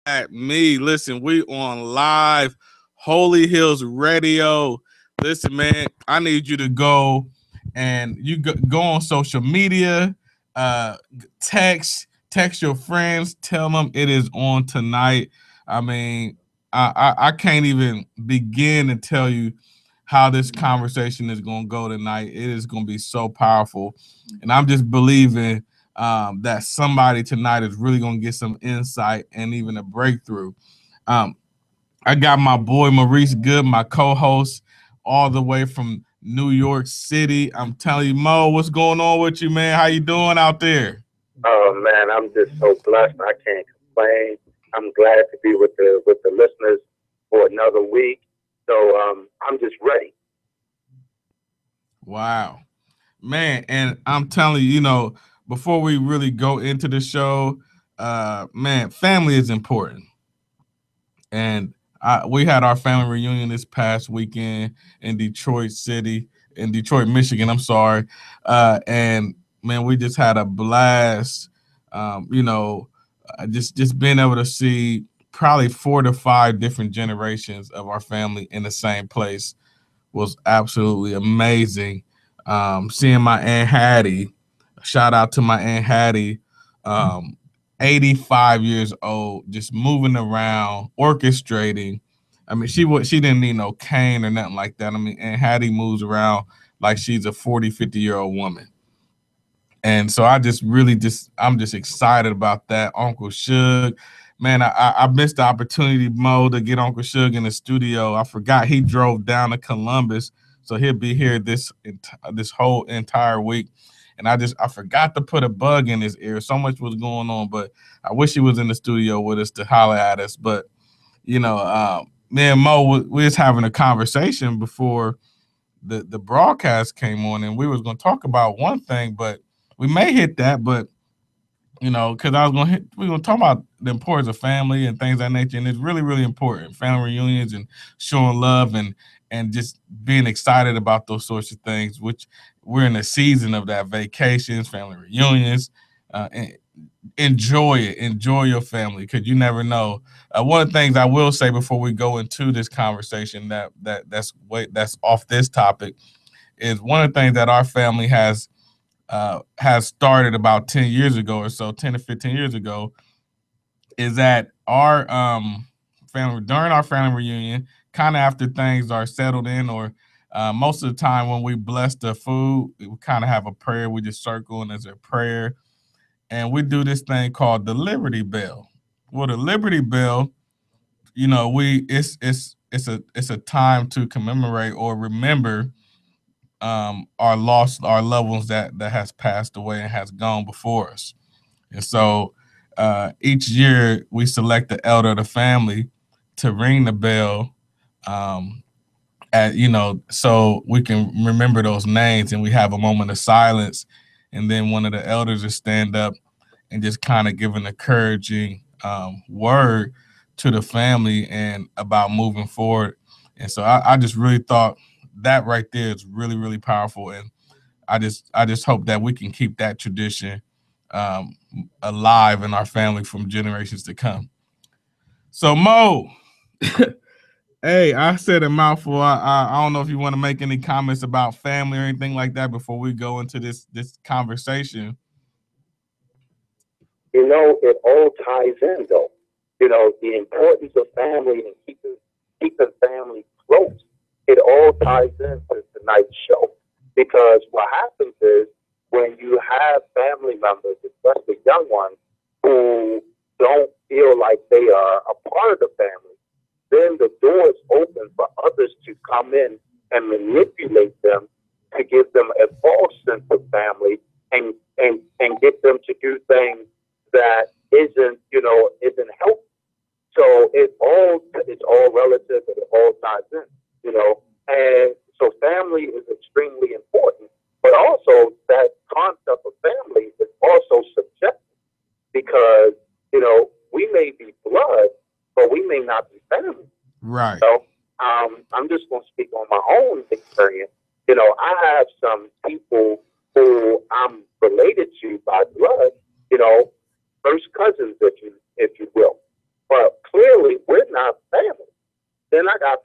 at me. Listen, we on live Holy Hills Radio. Listen, man, I need you to go and go on social media, uh, text your friends, tell them it is on tonight. I mean, I can't even begin to tell you how this conversation is going to go tonight. It is going to be so powerful, and I'm just believing that somebody tonight is really going to get some insight and even a breakthrough. Um, I got my boy Maurice Good, my co-host, all the way from New York City. I'm telling you, Mo, what's going on with you, man? How you doing out there? Oh man, I'm just so blessed. I can't complain. I'm glad to be with the listeners for another week. So I'm just ready. Wow, man, and I'm telling you, before we really go into the show, man, family is important. And we had our family reunion this past weekend in Detroit, Michigan. I'm sorry, and man, we just had a blast. Just being able to see probably 4 to 5 different generations of our family in the same place was absolutely amazing. Seeing my Aunt Hattie, shout out to my Aunt Hattie, um, 85 years old, just moving around, orchestrating. I mean, she didn't need no cane or nothing like that. I mean, Aunt Hattie moves around like she's a 40, 50-year-old woman. And so I'm just excited about that. Uncle Suge, man, I missed the opportunity, Mo, to get Uncle Suge in the studio. I forgot he drove down to Columbus, so he'll be here this whole entire week. And I forgot to put a bug in his ear. So much was going on, but I wish he was in the studio with us to holler at us. But me and Mo, we was having a conversation before the broadcast came on, and we was going to talk about one thing, but we may hit that, but because we're gonna talk about the importance of family and things of that nature, and it's really, really important. Family reunions and showing love and just being excited about those sorts of things. Which we're in the season of that: vacations, family reunions. And enjoy it. Enjoy your family because you never know. One of the things I will say before we go into this conversation that's off this topic is one of the things that our family has started about 10 years ago or so, 10 to 15 years ago, is that our family, during our family reunion, kind of after things are settled in, or most of the time when we bless the food, we kind of have a prayer. We just circle and there's a prayer. And we do this thing called the Liberty Bell. Well, the Liberty Bell, we it's a time to commemorate or remember our loved ones that has passed away and has gone before us. And so each year we select the elder of the family to ring the bell, um, so we can remember those names, and we have a moment of silence, and then one of the elders will stand up and just kind of give an encouraging word to the family and about moving forward. And so I just really thought that right there is really, really powerful, and I just hope that we can keep that tradition um, alive in our family from generations to come. So Mo, hey, I said a mouthful. I don't know if you want to make any comments about family or anything like that before we go into this conversation. It all ties in though. The importance of family and keeping family close. It all ties into tonight's show because what happens is when you have family members, especially young ones, who don't feel like they are a part of the family, then the door is open for others to come in and manipulate them to give them a false sense of family and get them to do things that isn't helpful. So it's all relative and it all ties in, and so family is extremely important. But also that concept of family is also subjective because we may be blood, but we may not be family. Right. So I'm just going to speak on my own experience. I have some people who I'm related to by blood, first cousins, if you will. But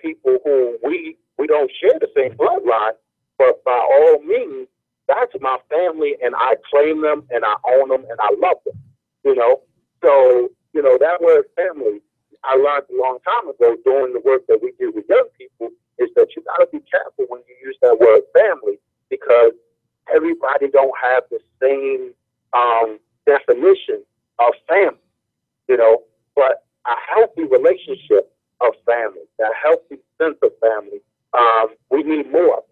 people who we don't share the same bloodline, but by all means, that's my family, and I claim them, and I own them, and I love them. You know, so that word family, I learned a long time ago doing the work that we do with young people is that you got to be careful when you use that word family because everybody don't have the same definition of family, but a healthy relationship of family, a healthy sense of family, we need more.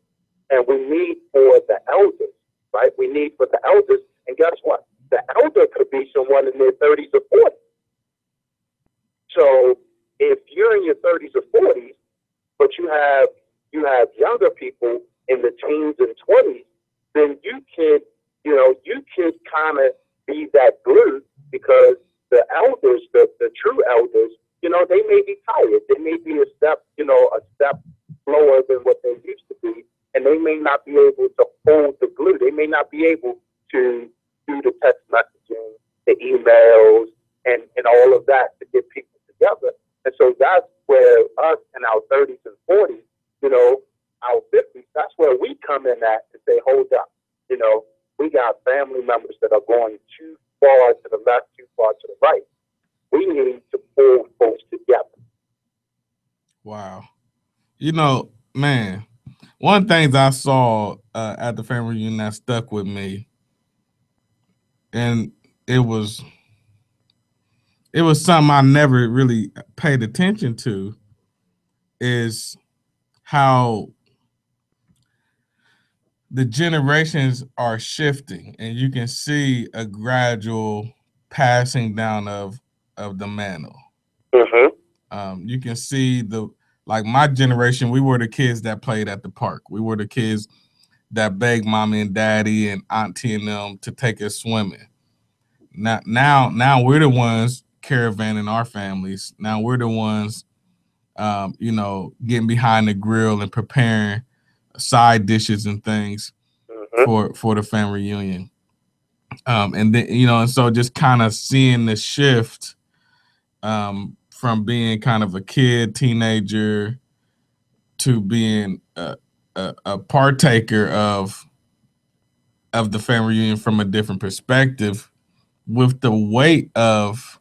And we need for the elders, right? We need for the elders. And guess what? The elder could be someone in their 30s or 40s. So if you're in your 30s or 40s, but you have younger people in the teens and 20s, then you could kind of be that glue because the elders, the true elders, they may be tired. They may be a step slower than what they used to be, and they may not be able to hold the glue. They may not be able to do the text messaging, the emails, and all of that to get people together. And so that's where us in our 30s and 40s, our 50s, that's where we come in at to say, hold up, we got family members that are going too far to the left, too far to the right. We need to pull folks together. Wow. Man, one of the things I saw at the family reunion that stuck with me, and it was something I never really paid attention to, is how the generations are shifting, and you can see a gradual passing down of the mantle. You can see like my generation, we were the kids that played at the park. We were the kids that begged mommy and daddy and auntie and them to take us swimming. Now we're the ones caravanning our families. Now we're the ones, getting behind the grill and preparing side dishes and things for the family reunion. And then, and so just kind of seeing the shift from being kind of a kid, teenager, to being a partaker of the family reunion from a different perspective, with the weight of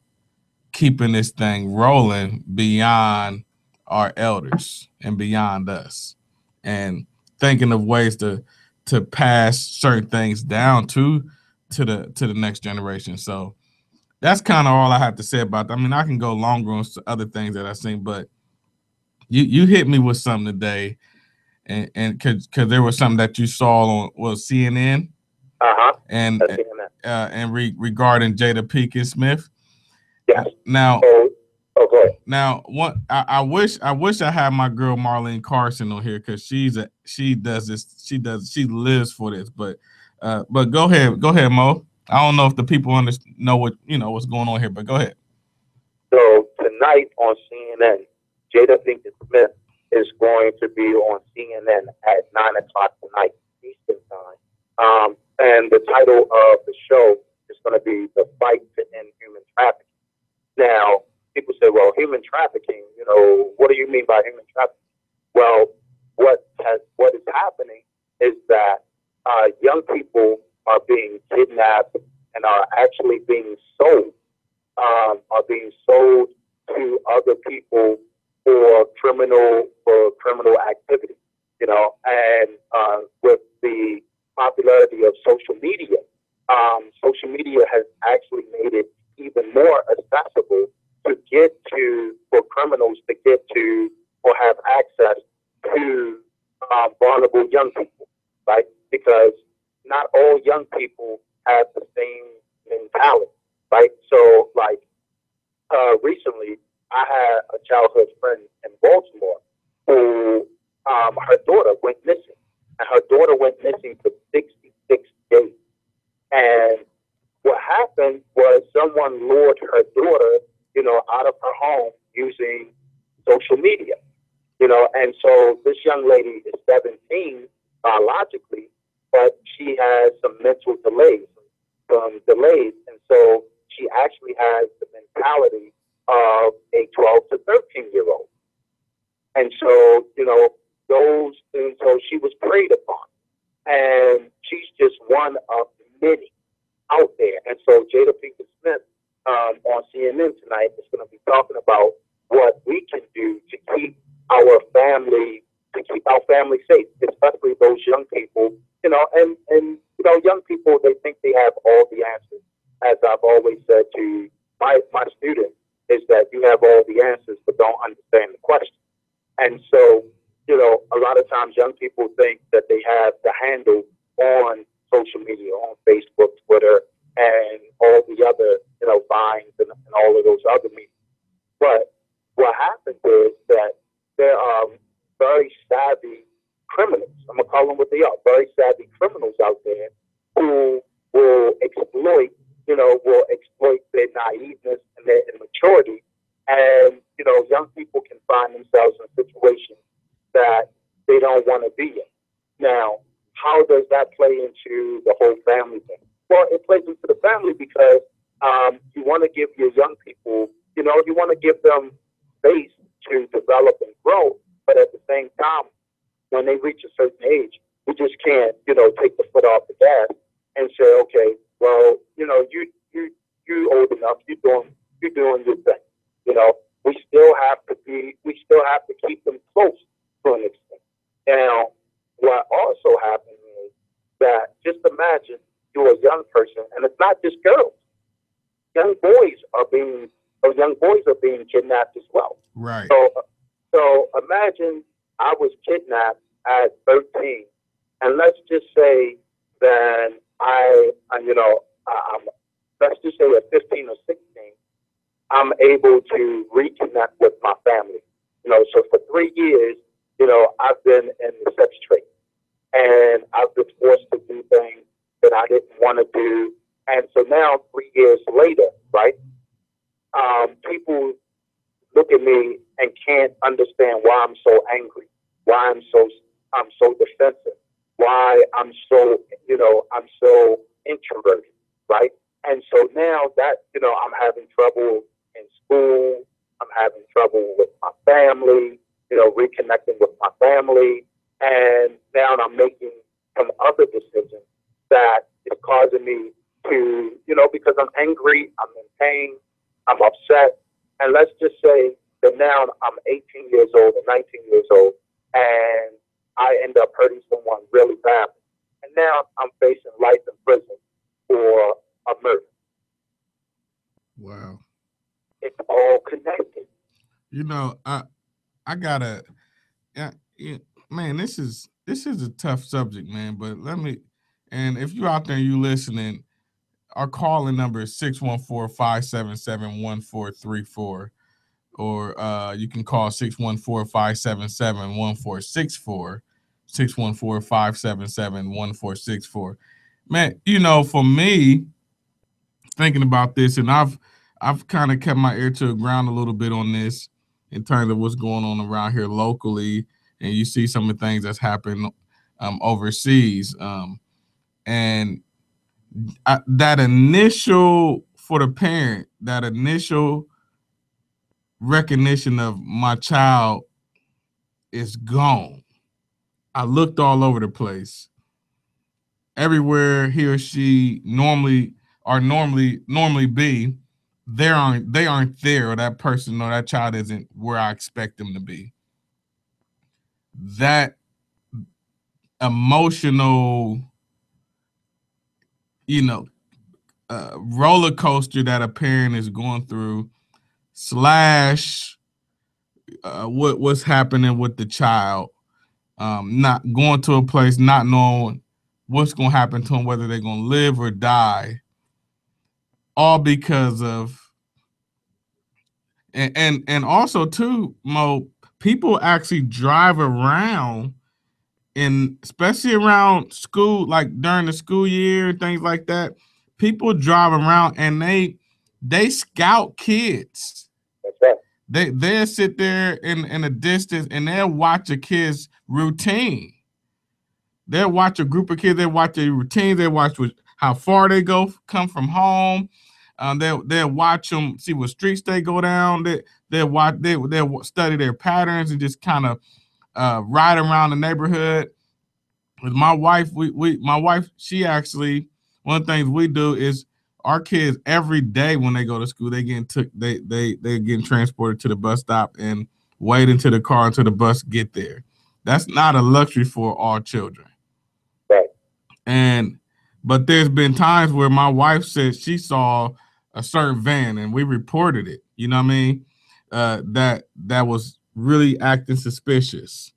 keeping this thing rolling beyond our elders and beyond us, and thinking of ways to pass certain things down to the next generation. So that's kind of all I have to say about that. I mean, I can go longer on other things that I've seen, but you hit me with something today, and because there was something that you saw on CNN, and regarding Jada Pinkett Smith. Yes. Now, okay. Now, what I wish I had my girl Marlene Carson on here, because she lives for this. But go ahead, Mo. I don't know if the people know what's going on here, but go ahead. So tonight on CNN, Jada Pinkett Smith is going to be on CNN at 9:00 tonight Eastern time. And the title of the show is going to be "The Fight to End Human Trafficking." Now, people say, well, human trafficking, what do you mean by human trafficking? Well, what is happening is that young people are being kidnapped and are actually being sold, to other people for criminal activity, and with the popularity of social media has actually made it even more accessible for criminals to get to or have access to vulnerable young people, right? Because not all young people have the same mentality, right? So, like, recently, I had a childhood friend in Baltimore who her daughter went missing, and her daughter went missing for 66 days. And what happened was someone lured her daughter, out of her home using social media, and so this young lady is 17 biologically, but she has some mental delays, and so she actually has the mentality of a 12 to 13-year-old. And so, and so she was preyed upon. And she's just one of many out there. And so Jada Pinkett Smith on CNN tonight is going to be talking about what we can do to keep our family safe, especially those young people. Young people, they think they have all the answers. As I've always said to my students, is that you have all the answers, but don't understand the question. And so, a lot of times young people think that they have the handle on social media, on Facebook, Twitter, and all the other, Vines and all of those other media. But what happens is that there are very savvy criminals. I'm gonna call them what they are, very savvy criminals out there who will exploit their naiveness and their immaturity. And, young people can find themselves in situations that they don't want to be in. Now, how does that play into the whole family thing? Well, it plays into the family because you want to give your young people, you want to give them space to develop and grow. But at the same time, when they reach a certain age, we just can't, take the foot off the gas and say, okay, well, you old enough, you're doing your thing. We still have to keep them close to an extent. Now, what also happens is that just imagine you're a young person, and it's not just girls. Young boys are being kidnapped as well. Right. So imagine I was kidnapped at 13, and let's just say that I'm let's just say at 15 or 16, I'm able to reconnect with my family. So for 3 years, I've been in the sex trade, and I've been forced to do things that I didn't want to do. And so now, 3 years later, right? People look at me and can't understand why I'm so angry, why I'm so defensive, why I'm so introverted, right? And so now that I'm having trouble in school, I'm having trouble with my family, reconnecting with my family, and now I'm making some other decisions that is causing me to, because I'm angry, I'm in pain, I'm upset, and let's just say that now I'm 18 years old or 19 years old, and I end up hurting someone really bad, and now I'm facing life in prison for a murder. Wow. It's all connected. I gotta, yeah, yeah, man. This is a tough subject, man. But and if you're out there and you listening, our calling number is 614-577-1434, or you can call 614-577-1464, 614-577-1464. Man, for me, thinking about this, and I've kind of kept my ear to the ground a little bit on this in terms of what's going on around here locally, and you see some of the things that's happened overseas, and that initial for the parent, that initial recognition of my child is gone. I looked all over the place, everywhere he or she normally be, they aren't there, or that person or that child isn't where I expect them to be. That emotional, you know, roller coaster that a parent is going through, slash what's happening with the child, not going to a place, not knowing what's going to happen to them, whether they're going to live or die, all because of, and also too, Mo, people actually drive around, and especially around school, like during the school year and things like that. People drive around and they scout kids. That's right. They'll sit there in a distance and they'll watch a kid's routine. They'll watch a group of kids. They watch their routine. They watch how far they come from home. They'll watch them, see what streets they go down. They'll study their patterns and just kind of ride around the neighborhood. With my wife, my wife, she actually, one of the things we do is our kids every day when they go to school, they're getting transported to the bus stop and wait into the car until the bus get there. That's not a luxury for all children. Right. And but there's been times where my wife said she saw a certain van and we reported it. You know what I mean? That was really acting suspicious.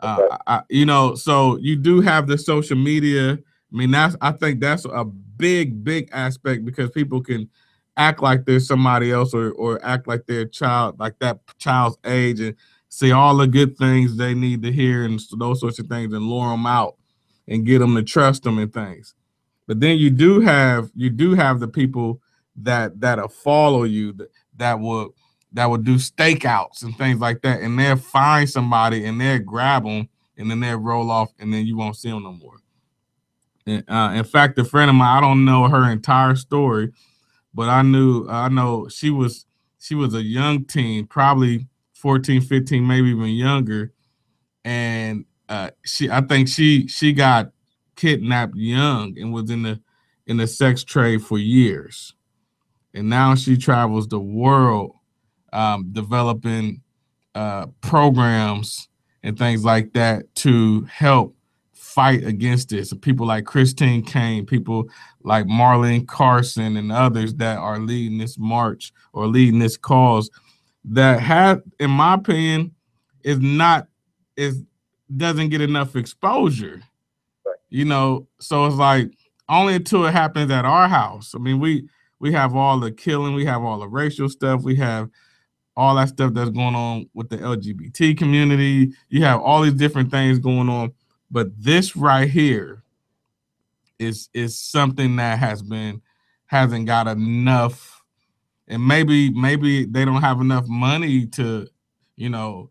Okay. So you do have the social media. I mean, I think that's a big aspect because people can act like they're somebody else or act like they're a child, like that child's age, and say all the good things they need to hear and those sorts of things and lure them out and get them to trust them and things. But then you do have the people that'll follow you that will do stakeouts and things like that, and they'll find somebody and they'll grab them and then they'll roll off and then you won't see them no more. In fact, a friend of mine, I don't know her entire story, but I know she was a young teen, probably 14, 15, maybe even younger, and I think she got kidnapped young and was in the sex trade for years, and now she travels the world, developing programs and things like that to help fight against this. So people like Christine Kane, people like Marlene Carson, and others that are leading this march or leading this cause that have, in my opinion, is not is doesn't get enough exposure. Right. So it's like only until it happens at our house. I mean, we have all the killing, we have all the racial stuff, we have all that stuff that's going on with the LGBT community. You have all these different things going on, but this right here is something that hasn't got enough, and maybe they don't have enough money you know,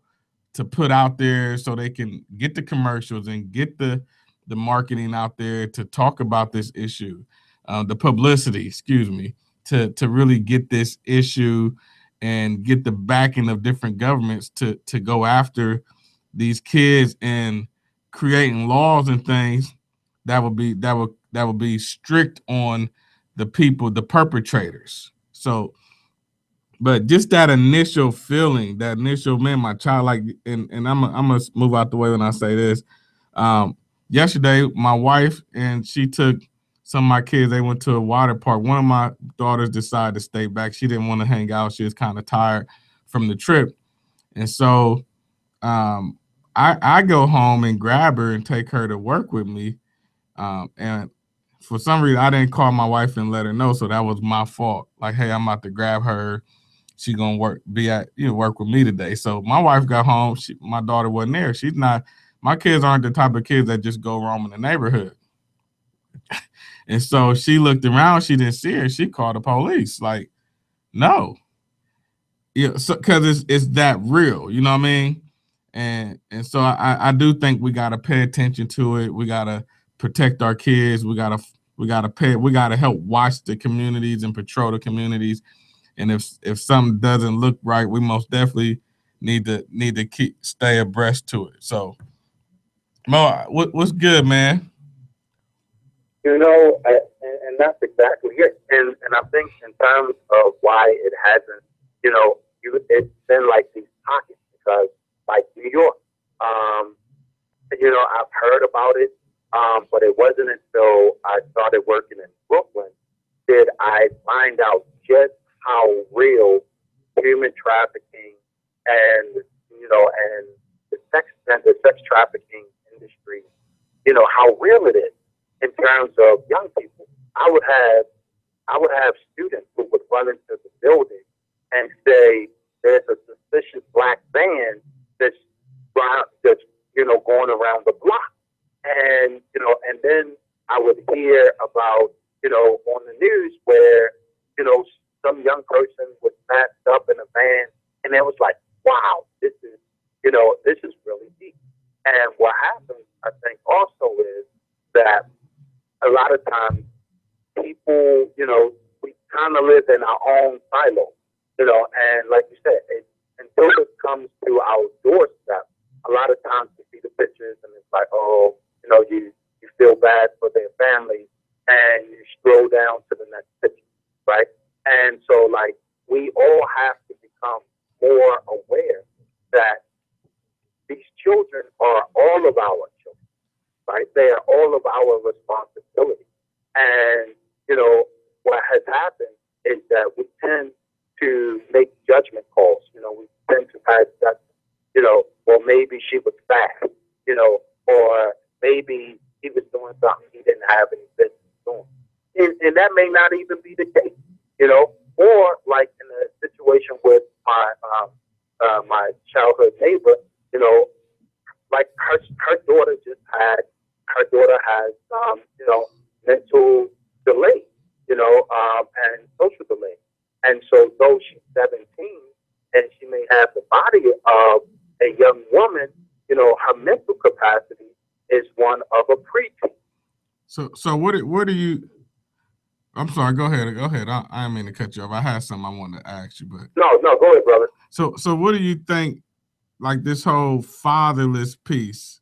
to put out there so they can get the commercials and get the marketing out there to talk about this issue, the publicity, excuse me, to really get this issue and get the backing of different governments to go after these kids and creating laws and things that would be strict on the people, the perpetrators. So but just that initial feeling, that initial man, my child, like, and I'm gonna move out the way when I say this. Um, Yesterday, my wife and she took some of my kids. They went to a water park. One of my daughters decided to stay back. She didn't want to hang out. She was kind of tired from the trip, and so um, I go home and grab her and take her to work with me. And for some reason, I didn't call my wife and let her know, so that was my fault. Like, hey, I'm about to grab her, she gonna work with me today. So my wife got home. My daughter wasn't there. She's not. My kids aren't the type of kids that just go roam in the neighborhood. And so she looked around. She didn't see her. She called the police. Like, no, yeah, so because it's that real. You know what I mean? And so I do think we gotta pay attention to it. We gotta protect our kids. We gotta help watch the communities and patrol the communities, and if something doesn't look right, we most definitely need to stay abreast to it. So, Mo, what's good, man? And that's exactly it. And I think in terms of why it hasn't, it's been like these pockets because, like New York, um, I've heard about it, but it wasn't until I started working in Brooklyn did I find out just how real human trafficking and and the sex trafficking industry, how real it is in terms of young people. I would have I would have students who would run into the building and say, "There's a suspicious black van that's going around the block," and then I would hear about on the news where you know some young person was snatched up in a van, and it was like, "Wow, this is really deep." And what happens, I think, also is that a lot of times people, we kind of live in our own silo, and like you said, until it comes to our doorstep, a lot of times we see the pictures and it's like, oh, you feel bad for their family and you scroll down to the next picture, right? And so, like, we all have to become more aware that these children are all of our children, right? They are all of our responsibility. And, what has happened is that we tend to make judgment calls. We tend to pass judgment, well, maybe she was fast, or maybe he was doing something he didn't have any business doing. And that may not even be the case, or like in a situation with my childhood neighbor, like her daughter her daughter has mental delay, and social delay. And so though she's 17 and she may have the body of a young woman, her mental capacity is one of a preteen. So what do you? I'm sorry. Go ahead. Go ahead. I didn't mean to cut you off. I had something I wanted to ask you, but no, go ahead, brother. So what do you think? Like this whole fatherless piece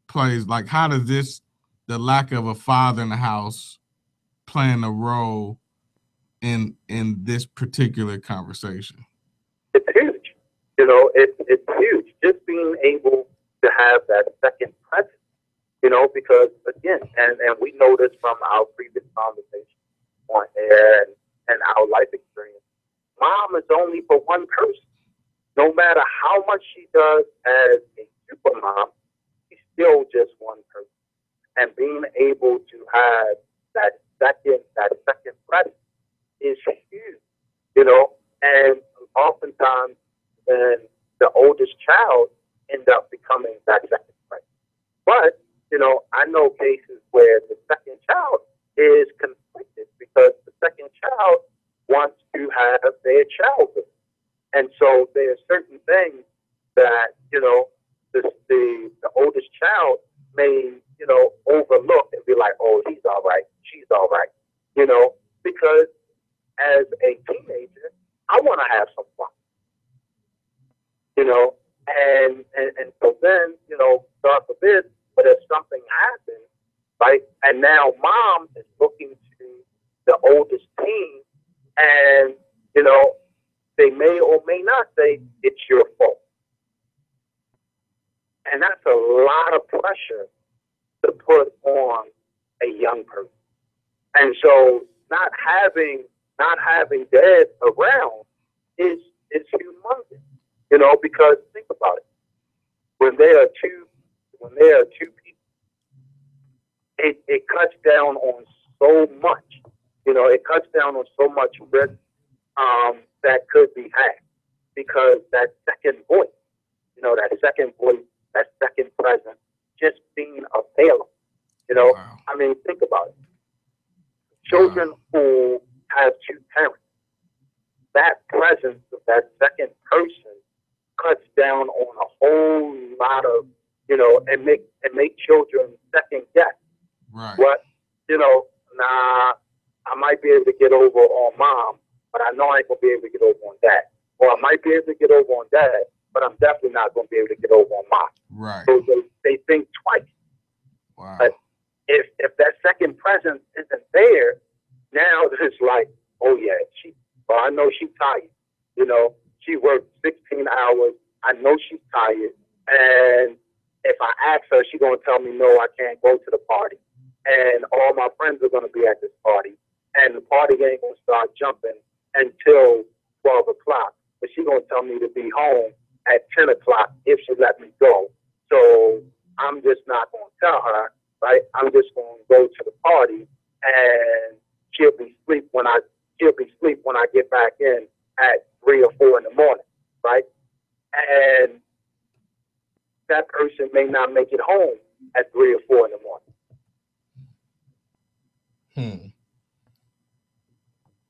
plays. Like how does the lack of a father in the house playing a role in this particular conversation? It's huge. It's huge. Just being able to have that second presence, because again, and we know this from our previous conversation on air and our life experience. Mom is only for one person. No matter how much she does as a super mom, she's still just one person. And being able to have that second presence is huge, and oftentimes then the oldest child end up becoming that second presence. But, I know cases where the second child is conflicted because the second child wants to have their childhood. And so there are certain things that, the oldest child may, overlook and be like, oh, he's all right, she's all right, because as a teenager, I want to have some fun, and so then, God forbid, but if something happens, right, and now mom is looking to the oldest teen, and, they may or may not say it's your fault. And that's a lot of pressure to put on a young person. And so not having dad around is humongous. Because think about it. When there are two people, it cuts down on so much. It cuts down on so much risk that could be had, because that second voice, that second presence, just being available. Wow. I mean, think about it. Children who have two parents, that presence of that second person cuts down on a whole lot of, and make children second guess. Right. What, nah, I might be able to get over on mom, but I know I ain't gonna be able to get over on dad. Or I might be able to get over on dad, but I'm definitely not gonna be able to get over on mom. Right. So they think twice. Wow. But if that second presence isn't there, now it's like, oh yeah, I know she's tired. She worked 16 hours. I know she's tired. And if I ask her, she's gonna tell me no, I can't go to the party. And all my friends are gonna be at this party. And the party ain't gonna start jumping until 12 o'clock. But she's gonna tell me to be home at 10 o'clock if she let me go. So I'm just not gonna tell her, right? I'm just gonna go to the party, and she'll be asleep when I get back in at 3 or 4 in the morning, right? And that person may not make it home at 3 or 4 in the morning.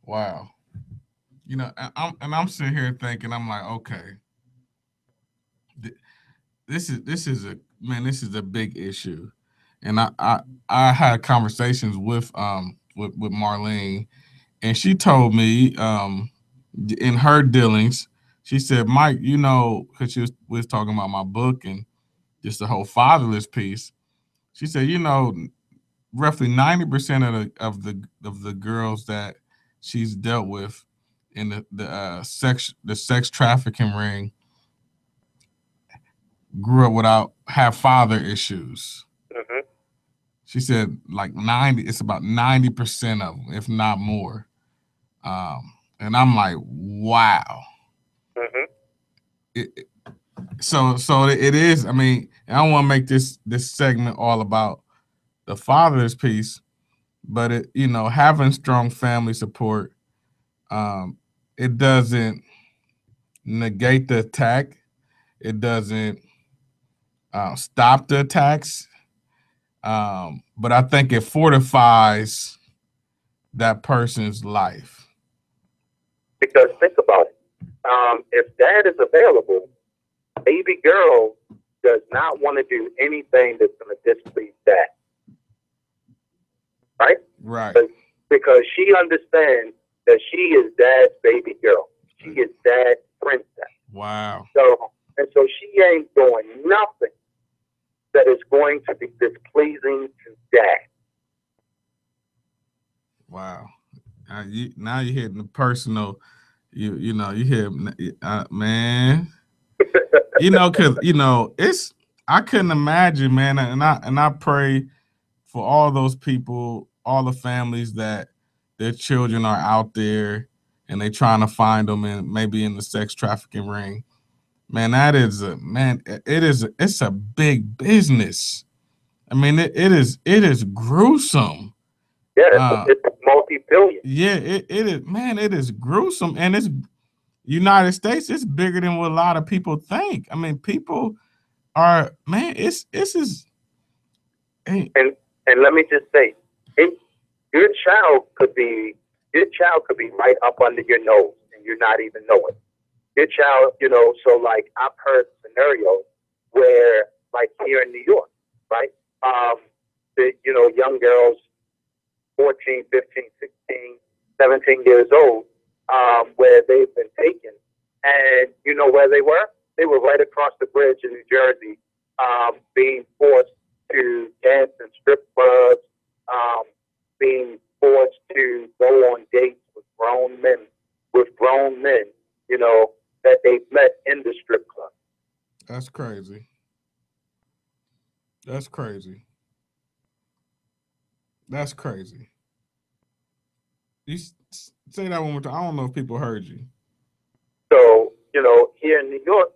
Wow. I'm sitting here thinking, I'm like, okay, this is a big issue, and I had conversations with Marlene, and she told me in her dealings, she said, Mike, you know, because we was talking about my book and just the whole fatherless piece. She said, you know, roughly 90% of the girls that she's dealt with in the sex trafficking ring grew up without have father issues. Mm-hmm. She said like 90, it's about 90% of them, if not more. And I'm like, wow. Mm-hmm. It, so it is. I mean, I don't want to make this segment all about the father's piece, but having strong family support, um, it doesn't negate the attack. It doesn't stop the attacks, but I think it fortifies that person's life. Because think about it. If dad is available, baby girl does not want to do anything that's going to displease dad, right? Right. Because she understands that she is dad's baby girl. She is dad's princess. Wow. So she ain't doing nothing that is going to be displeasing to dad. Wow. Now you're hitting the personal. You hear, man. Because it's. I couldn't imagine, man, and I pray for all those people, all the families that their children are out there and they trying to find them and maybe in the sex trafficking ring. Man, that is a man. It's a big business. I mean, it is gruesome. Yeah, Uh, it's multi-billion. yeah, it is, man. It is gruesome, and it's United States. It's bigger than what a lot of people think. I mean, people are, man. It's is. Hey, And let me just say, it, your child could be right up under your nose and you're not even knowing. Your child, so like I've heard scenarios where, like here in New York, right? The young girls, 14, 15, 16, 17 years old, where they've been taken, and you know where they were? They were right across the bridge in New Jersey, being forced to dance in strip clubs, um, being forced to go on dates with grown men, that they've met in the strip club. that's crazy. That's crazy. That's crazy. Say that one more time. I don't know if people heard you. So, here in New York,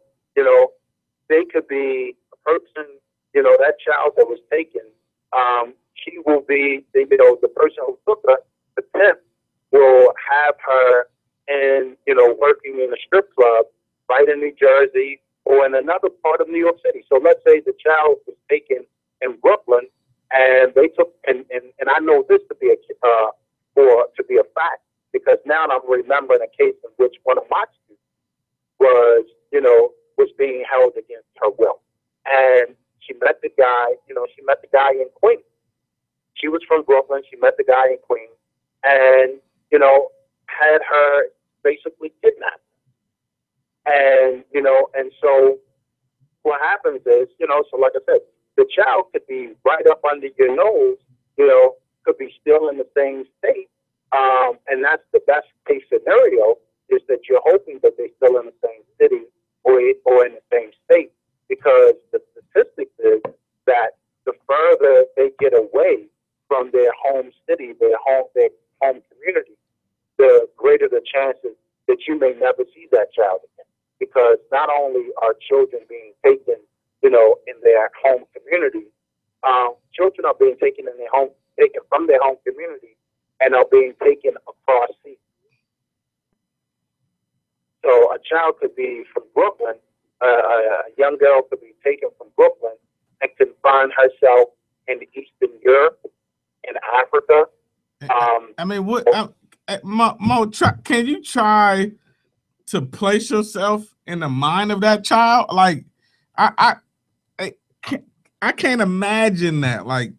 they could be a person, that child that was taken, she will be, the person who took her, the temp, will have her and, working in a strip club right in New Jersey or in another part of New York City. So let's say the child was taken in Brooklyn and they took, and I know this to be or to be a fact because now I'm remembering a case in which one of my students was, was being held against her will. And she met the guy in Queens. She was from Brooklyn. She met the guy in Queens and, had her basically kidnapped. And so what happens is, so like I said, the child could be right up under your nose, could be still in the same state. And that's the best case scenario is that you're hoping that they're still in the same city or in the same state because the statistics is that the further they get away from their home city, their home community, the greater the chances that you may never see that child again. Because not only are children being taken, in their home community, children are being taken from their home community and are being taken across seas. So a child could be from Brooklyn, a young girl could be taken from Brooklyn and can find herself in Eastern Europe, in Africa. I mean, what? Mo, can you try to place yourself in the mind of that child? Like, I, I, I can't imagine that. Like,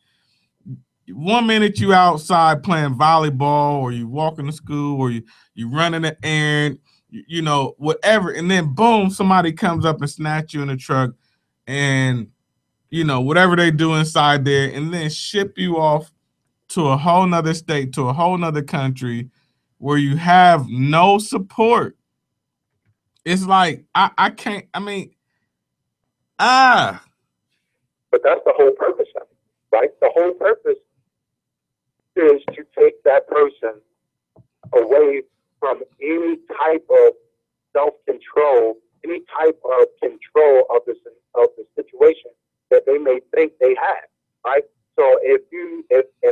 one minute you outside playing volleyball, or you walking to school, or you running an errand, you know, whatever, and then boom, somebody comes up and snatch you in the truck, and you know whatever they do inside there, and then ship you off to a whole nother state, to a whole nother country, where you have no support. It's like I can't. I mean, ah, But that's the whole purpose of it, right? The whole purpose is to take that person away from any type of self-control, any type of control of the situation that they may think they have, right? So if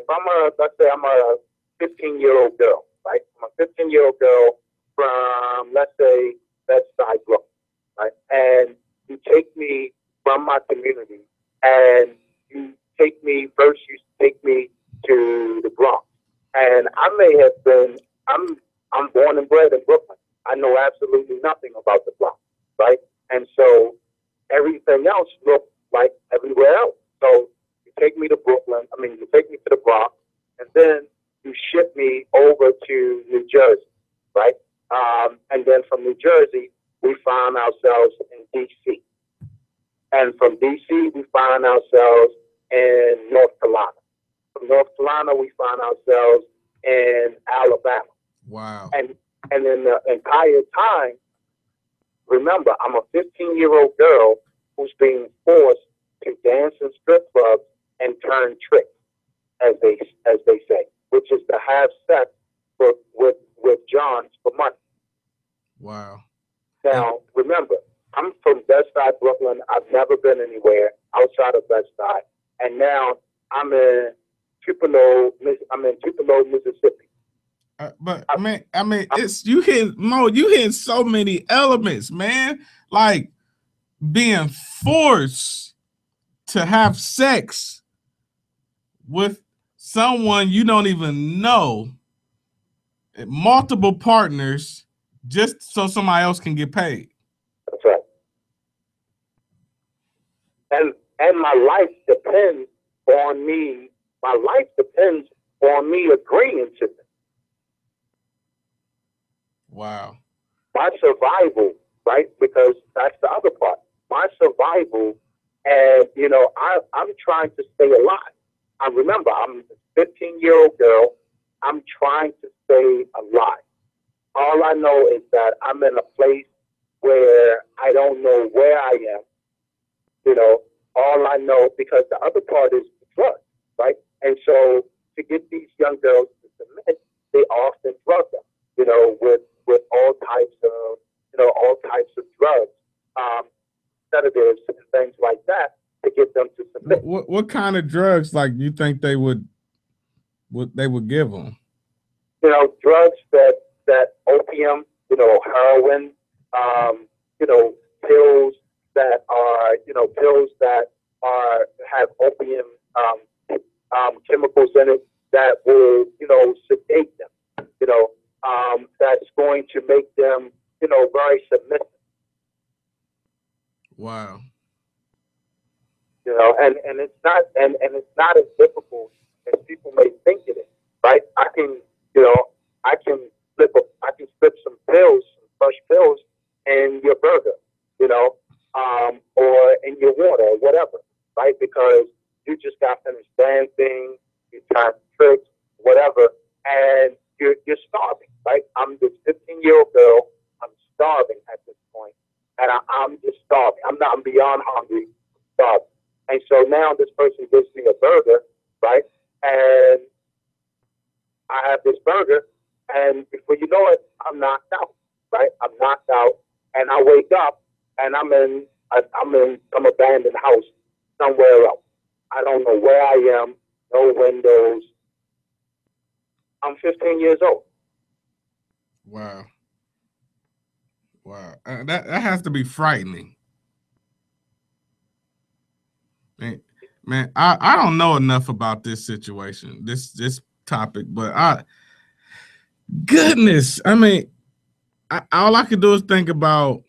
I'm a, let's say I'm a 15-year-old girl, right? I'm a 15-year-old girl from, let's say, Bedside, Brooklyn, right? And you take me from my community, and you take me to the Bronx, and I may have been, I'm born and bred in Brooklyn. I know absolutely nothing about the Bronx, right? And so everything else looked like everywhere else. So you take me to Brooklyn, you take me to the Bronx, and then you ship me over to New Jersey, right? And then from New Jersey, we found ourselves in D.C. And from D.C., we find ourselves in North Carolina. From North Carolina, we find ourselves in Alabama. wow, And in the entire time, remember, I'm a 15-year-old girl who's being forced to dance in strip clubs and turn tricks, as they say, which is to have sex with Johns for money. wow. And Now, remember, I'm from Bedside, Brooklyn. I've never been anywhere outside of Bedside, and now I'm in Tupelo, Mississippi. but I, it's you hit Mo. You hit so many elements, man. Like being forced to have sex with someone you don't even know, multiple partners, just so somebody else can get paid. that's right. And my life depends on me. My life depends on me agreeing to this. Wow. My survival, right? Because that's the other part. My survival, and I'm trying to stay alive. I remember I'm a 15-year-old girl. I'm trying to stay alive. All I know is that I'm in a place where I don't know where I am. You know, all I know, because the other part is the drugs, right? And so to get these young girls to submit, they often drug them, with all types of drugs, um, sedatives and things like that to get them to submit. What kind of drugs like you think they would give them? Drugs that opium, heroin, um, pills pills that have opium chemicals in it that will, sedate them. That's going to make them, very submissive. Wow. And it's not as difficult as people may think it is, right? You know, I can slip some pills, some fresh pills in your burger, or in your water or whatever, right? Because you just got finished dancing, you turned tricks, whatever, and you're starving, right? I'm this 15-year-old girl. I'm starving at this point, and I'm just starving. I'm beyond hungry, starving. And so now this person gives me a burger, right? And I have this burger, and before you know it, I'm knocked out, right? I'm knocked out, and I wake up, and I'm in some abandoned house somewhere else. I don't know where I am, no windows. I'm 15 years old. Wow. Wow. That has to be frightening. Man, I don't know enough about this situation, this topic, but goodness, all I could do is think about,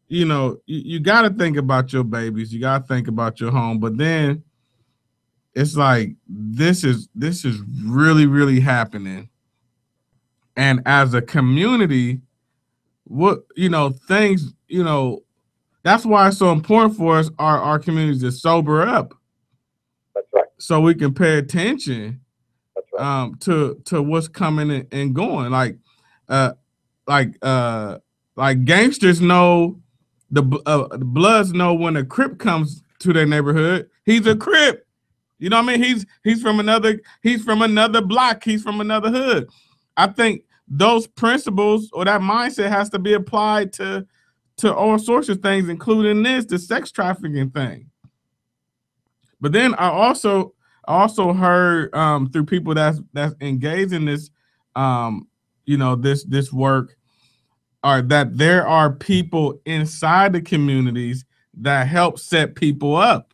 you got to think about your babies, you got to think about your home, but then it's like this is really really happening, and as a community, what things that's why it's so important for us our communities to sober up That's right. so we can pay attention That's right. to what's coming and going. Uh like uh like gangsters know the Bloods know when a Crip comes to their neighborhood, he's a Crip. You know what I mean? He's from another block. He's from another hood. I think those principles or that mindset has to be applied to all sorts of things, including the sex trafficking thing. But then I also heard through people that's engaged in this this work are that there are people inside the communities that help set people up.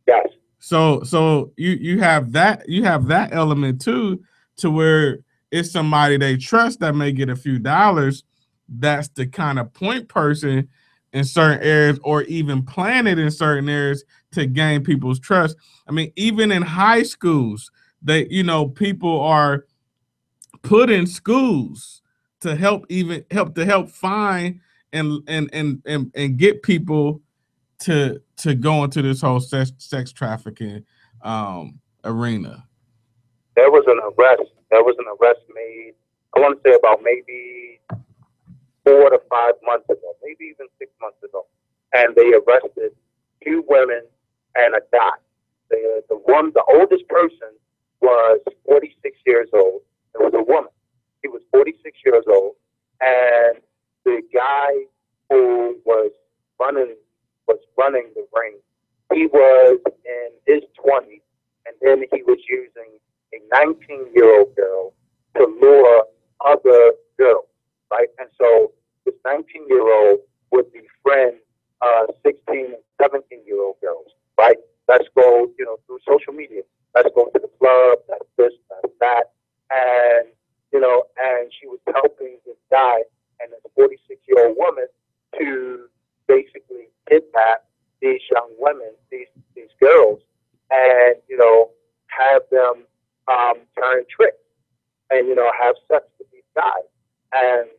Yes. So you have that element too, to where it's somebody they trust that may get a few dollars. That's the kind of point person in certain areas, or even planted in certain areas to gain people's trust. I mean, even in high schools, people are put in schools to help find and get people to go into this whole sex trafficking arena. There was an arrest. There was an arrest made. I want to say about maybe 4 to 5 months ago, maybe even 6 months ago, and they arrested two women and a guy. The oldest person was 46 years old. It was a woman. He was 46 years old, and the guy who was running the ring. He was in his 20s, and then he was using a 19-year-old girl to lure other girls, right? And so this 19-year-old would befriend 16 and 17-year-old girls, right? Let's go, through social media. Let's go to the club. That's this, that's that, and and she was helping this guy and this 46-year-old woman to basically kidnap these young women, these girls, and have them turn tricks and have sex with these guys. And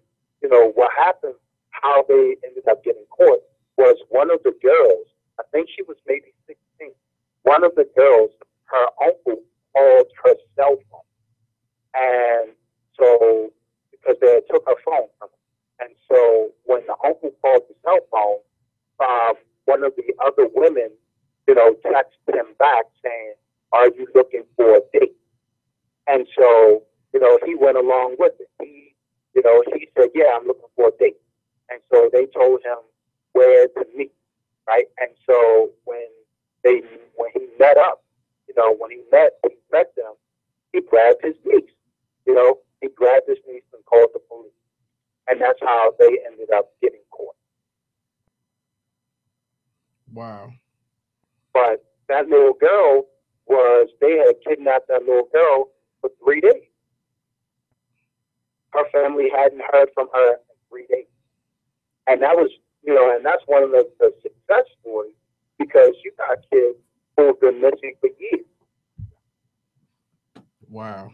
what happened, how they ended up getting caught, was one of the girls. I think she was maybe 16. One of the girls, her uncle called her cell phone, and so because they took her phone from her. And so when the uncle called the cell phone, one of the other women, texted him back saying, "Are you looking for a date?" And so, he went along with it. He said, "Yeah, I'm looking for a date." And so they told him where to meet, right? And so they when he met up, when he met them, he grabbed his niece. He grabbed his niece and called the police, and that's how they ended up getting caught. Wow. But that little girl they had kidnapped that little girl for 3 days. Her family hadn't heard from her in 3 days. And that was, and that's one of the success stories, because you got kids who've been missing for years. Wow.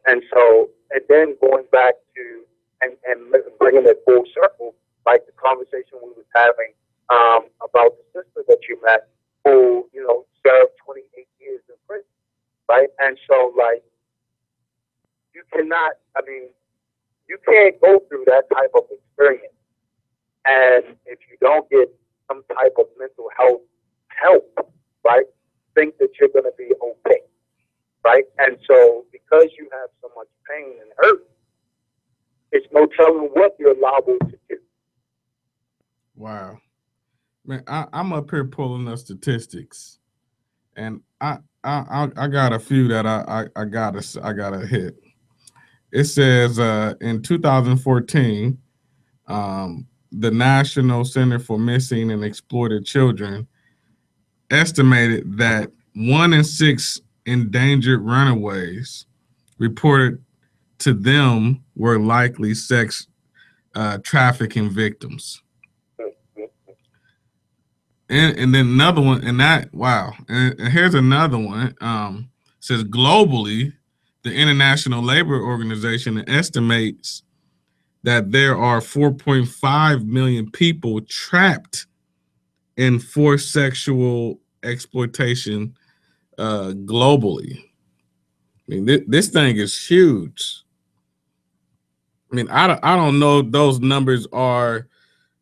And so, and then going back to, and bringing it full circle, like the conversation we was having about the sister that you met, who, served 28 years in prison, right? And so, like, you cannot, I mean, you can't go through that type of experience, and if you don't get some type of mental health help, right, think that you're going to be okay, right? And so, because you have so much pain and hurt, it's no telling what you're liable to do. Wow. Man, I'm up here pulling the statistics, and I got a few that I gotta hit. It says in 2014, the National Center for Missing and Exploited Children estimated that 1 in 6 endangered runaways reported to them were likely sex trafficking victims. And then another one, and that wow, and here's another one. Says globally, the International Labor Organization estimates that there are 4.5 million people trapped in forced sexual exploitation globally. I mean, this thing is huge. I mean, I don't know if those numbers are,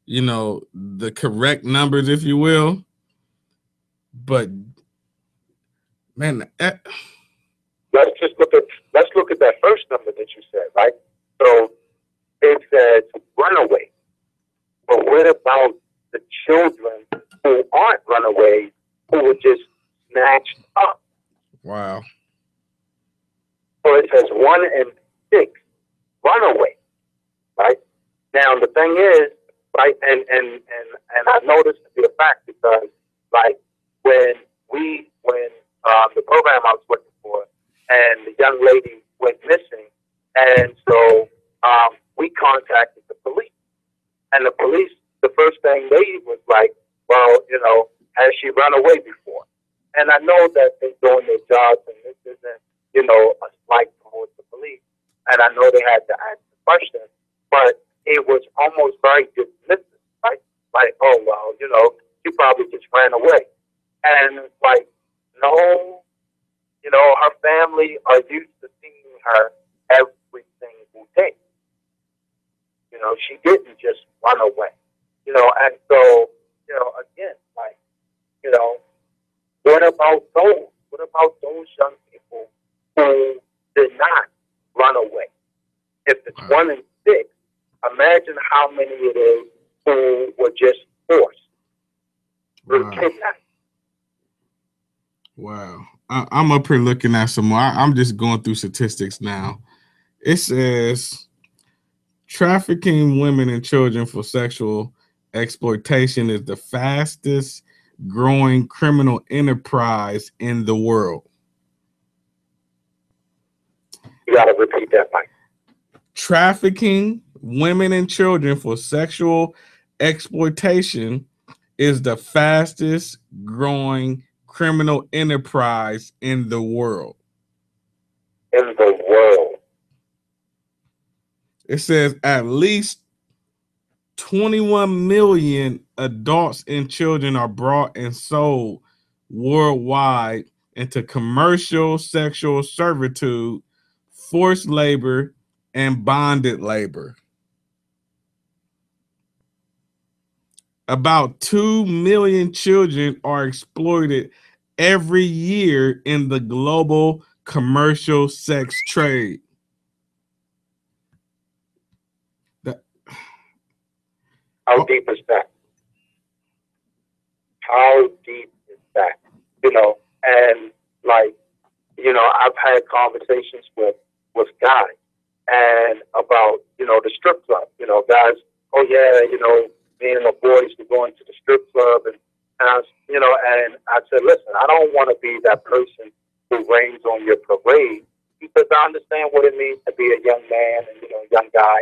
the correct numbers, if you will, but man, Let's just look at that first number that you said, right? So it says runaway. But what about the children who aren't runaways, who were just snatched up? wow. So it says 1 in 6 runaway, right? Now the thing is, right, and I know this to be a fact because, like, when the program I was working for, and the young lady went missing, and so we contacted the police. And the police, the first thing they was like, well, has she run away before? And I know that they're doing their jobs, and this isn't, a slight towards the police. And I know they had to ask the question, but it was almost very dismissive, right? Like, oh, well, she probably just ran away. And it's like, no, her family are used to seeing her every single day. She didn't just run away. And so, again, like, what about those? What about those young people who did not run away? If it's 1 in 6, imagine how many it is who were just forced through kidnapping. Wow. I'm up here looking at some more. I'm just going through statistics now. It says trafficking women and children for sexual exploitation is the fastest growing criminal enterprise in the world. You got to repeat that, Mike. Trafficking women and children for sexual exploitation is the fastest growing criminal enterprise in the world. In the world. It says at least 21 million adults and children are brought and sold worldwide into commercial sexual servitude, forced labor, and bonded labor. About 2 million children are exploited every year in the global commercial sex trade. How deep is that? How deep is that? And like, I've had conversations with guys and about, the strip club. Guys, oh yeah, me and the boys were going to the strip club, and I was, and I said, listen, I don't want to be that person who rains on your parade, because I understand what it means to be a young man and young guy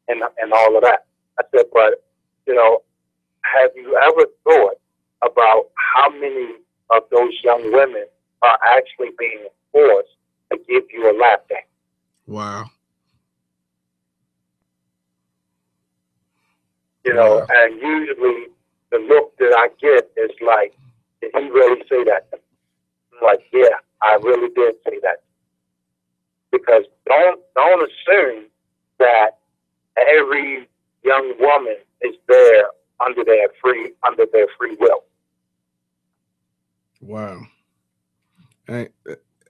and all of that. I said, but have you ever thought about how many of those young women are actually being forced to give you a lap dance? Wow. And usually the look that I get is like, did he really say that? I'm like, yeah, I really did say that. Because don't assume that every young woman is there under their free will. Wow. Hey,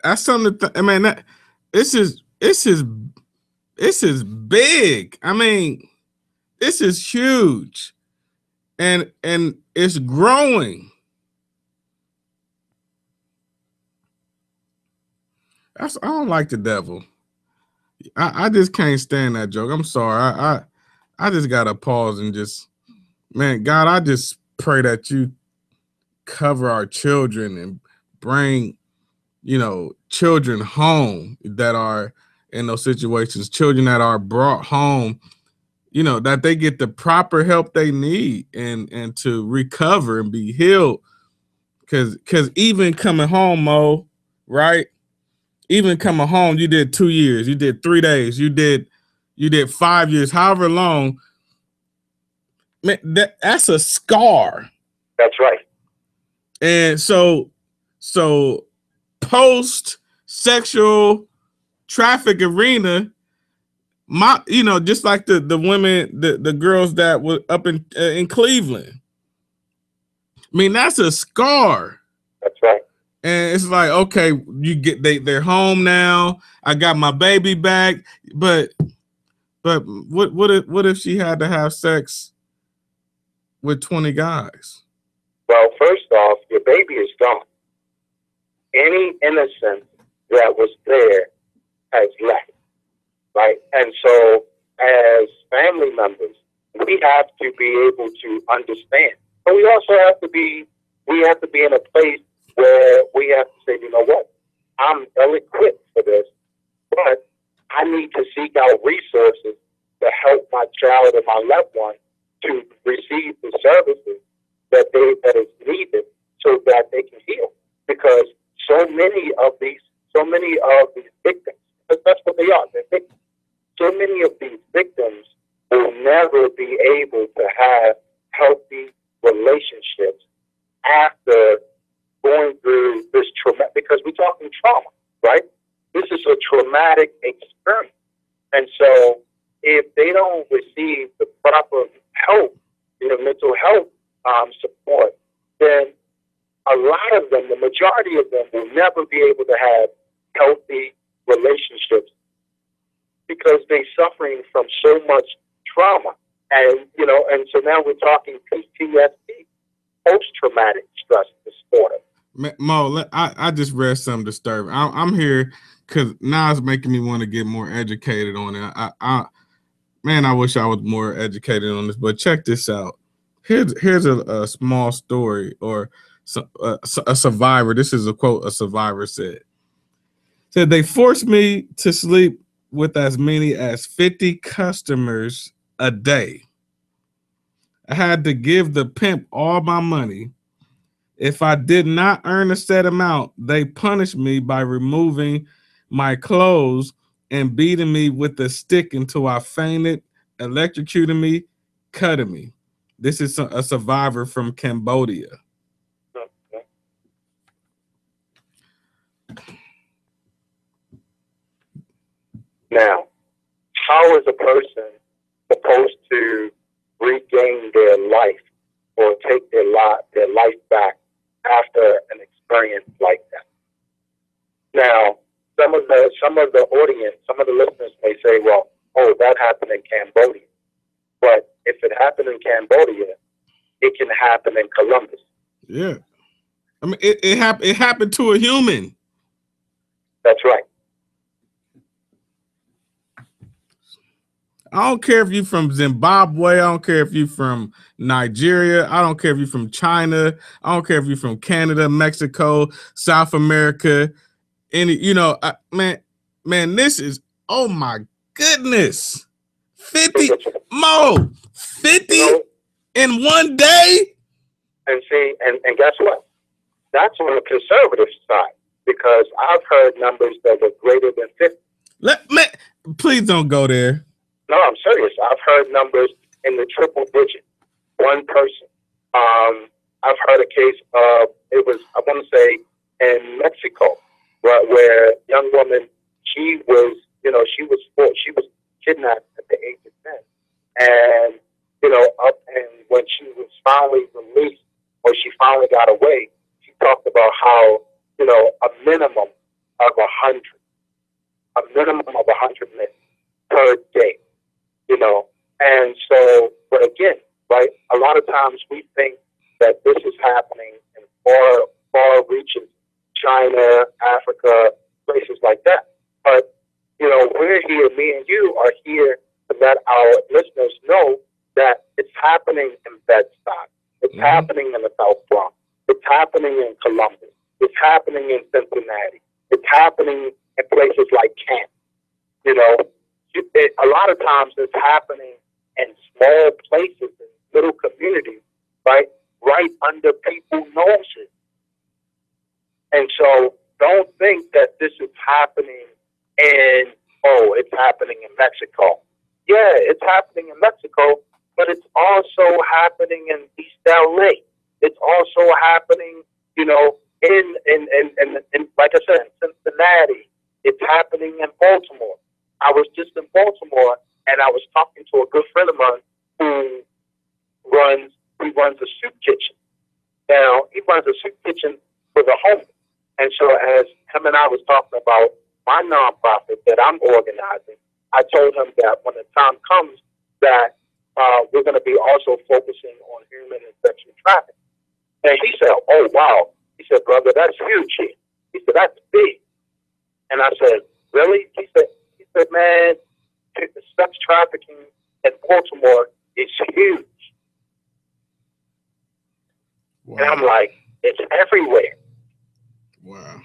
that's something I mean, this is big. I mean, this is huge. And it's growing. I don't like the devil. I just can't stand that joke. I'm sorry. I just gotta pause and just, man, God, I just pray that you cover our children and bring, children home that are in those situations, children that are brought home, that they get the proper help they need and to recover and be healed. Cause even coming home, Mo, right? Even coming home, you did 2 years, you did 3 days, you did 5 years, however long. Man, that's a scar. That's right. And so post sexual traffic arena, just like the women, the girls that were up in Cleveland. I mean, that's a scar. That's right. And it's like, okay, they're home now. I got my baby back, but what if she had to have sex with 20 guys? Well, first off, your baby is gone. Any innocence that was there has left, right? And so, as family members, we have to be able to understand, but we also have to be in a place where we have to say, you know what, I'm ill-equipped for this, but I need to seek out resources to help my child and my loved one to receive the services that is needed so that they can heal. Because so many of these victims, because that's what they are, they're victims. So many of these victims will never be able to have healthy relationships after going through this trauma, because we're talking trauma, right? This is a traumatic experience. And so if they don't receive the proper help, mental health support, then a lot of them, the majority of them, will never be able to have healthy relationships because they're suffering from so much trauma. And so now we're talking PTSD, post-traumatic stress disorder. Mo, I just read something disturbing. I'm here because now it's making me want to get more educated on it. I wish I was more educated on this. But check this out. Here's a small story, or a survivor. This is a quote a survivor said. Said they forced me to sleep with as many as 50 customers a day. I had to give the pimp all my money. If I did not earn a set amount, they punished me by removing my clothes and beating me with a stick until I fainted, electrocuting me, cutting me. This is a survivor from Cambodia. Now, how is a person supposed to regain their life or take their life back after an experience like that? Now, some of the audience, some of the listeners may say, well, oh, that happened in Cambodia. But if it happened in Cambodia, it can happen in Columbus. Yeah. I mean, it happened to a human. That's right. I don't care if you're from Zimbabwe. I don't care if you're from Nigeria. I don't care if you're from China. I don't care if you're from Canada, Mexico, South America. Man, this is, oh my goodness. 50 in one day. And see, and guess what? That's on the conservative side, because I've heard numbers that were greater than 50. Please don't go there. No, I'm serious. I've heard numbers in the triple digit, one person. I've heard a case of, I want to say, in Mexico, where a young woman, she was kidnapped at the age of 10, and and when she was finally released, or she finally got away, she talked about how a minimum of 100 men per day. And so, but again, right, a lot of times we think that this is happening in far reaches, China, Africa, places like that. But, we're here, me and you are here to let our listeners know that it's happening in Bed-Stuy. It's happening in the South Bronx. It's happening in Columbus. It's happening in Cincinnati. It's happening in places like Kent. A lot of times it's happening in small places, in little communities, right? Right under people's noses. And so don't think that this is happening in, oh, it's happening in Mexico. Yeah, it's happening in Mexico, but it's also happening in East LA. It's also happening, you know, in like I said, in Cincinnati. It's happening in Baltimore. I was just in Baltimore and I was talking to a good friend of mine who runs a soup kitchen. Now he runs a soup kitchen for the homeless. And so as him and I was talking about my nonprofit that I'm organizing, I told him that when the time comes that we're going to be also focusing on human and sexual trafficking. And he said, oh, wow. He said, brother, that's huge here. He said, that's big. And I said, really? He said, man, sex trafficking in Baltimore is huge. Wow. And I'm like, it's everywhere. Wow.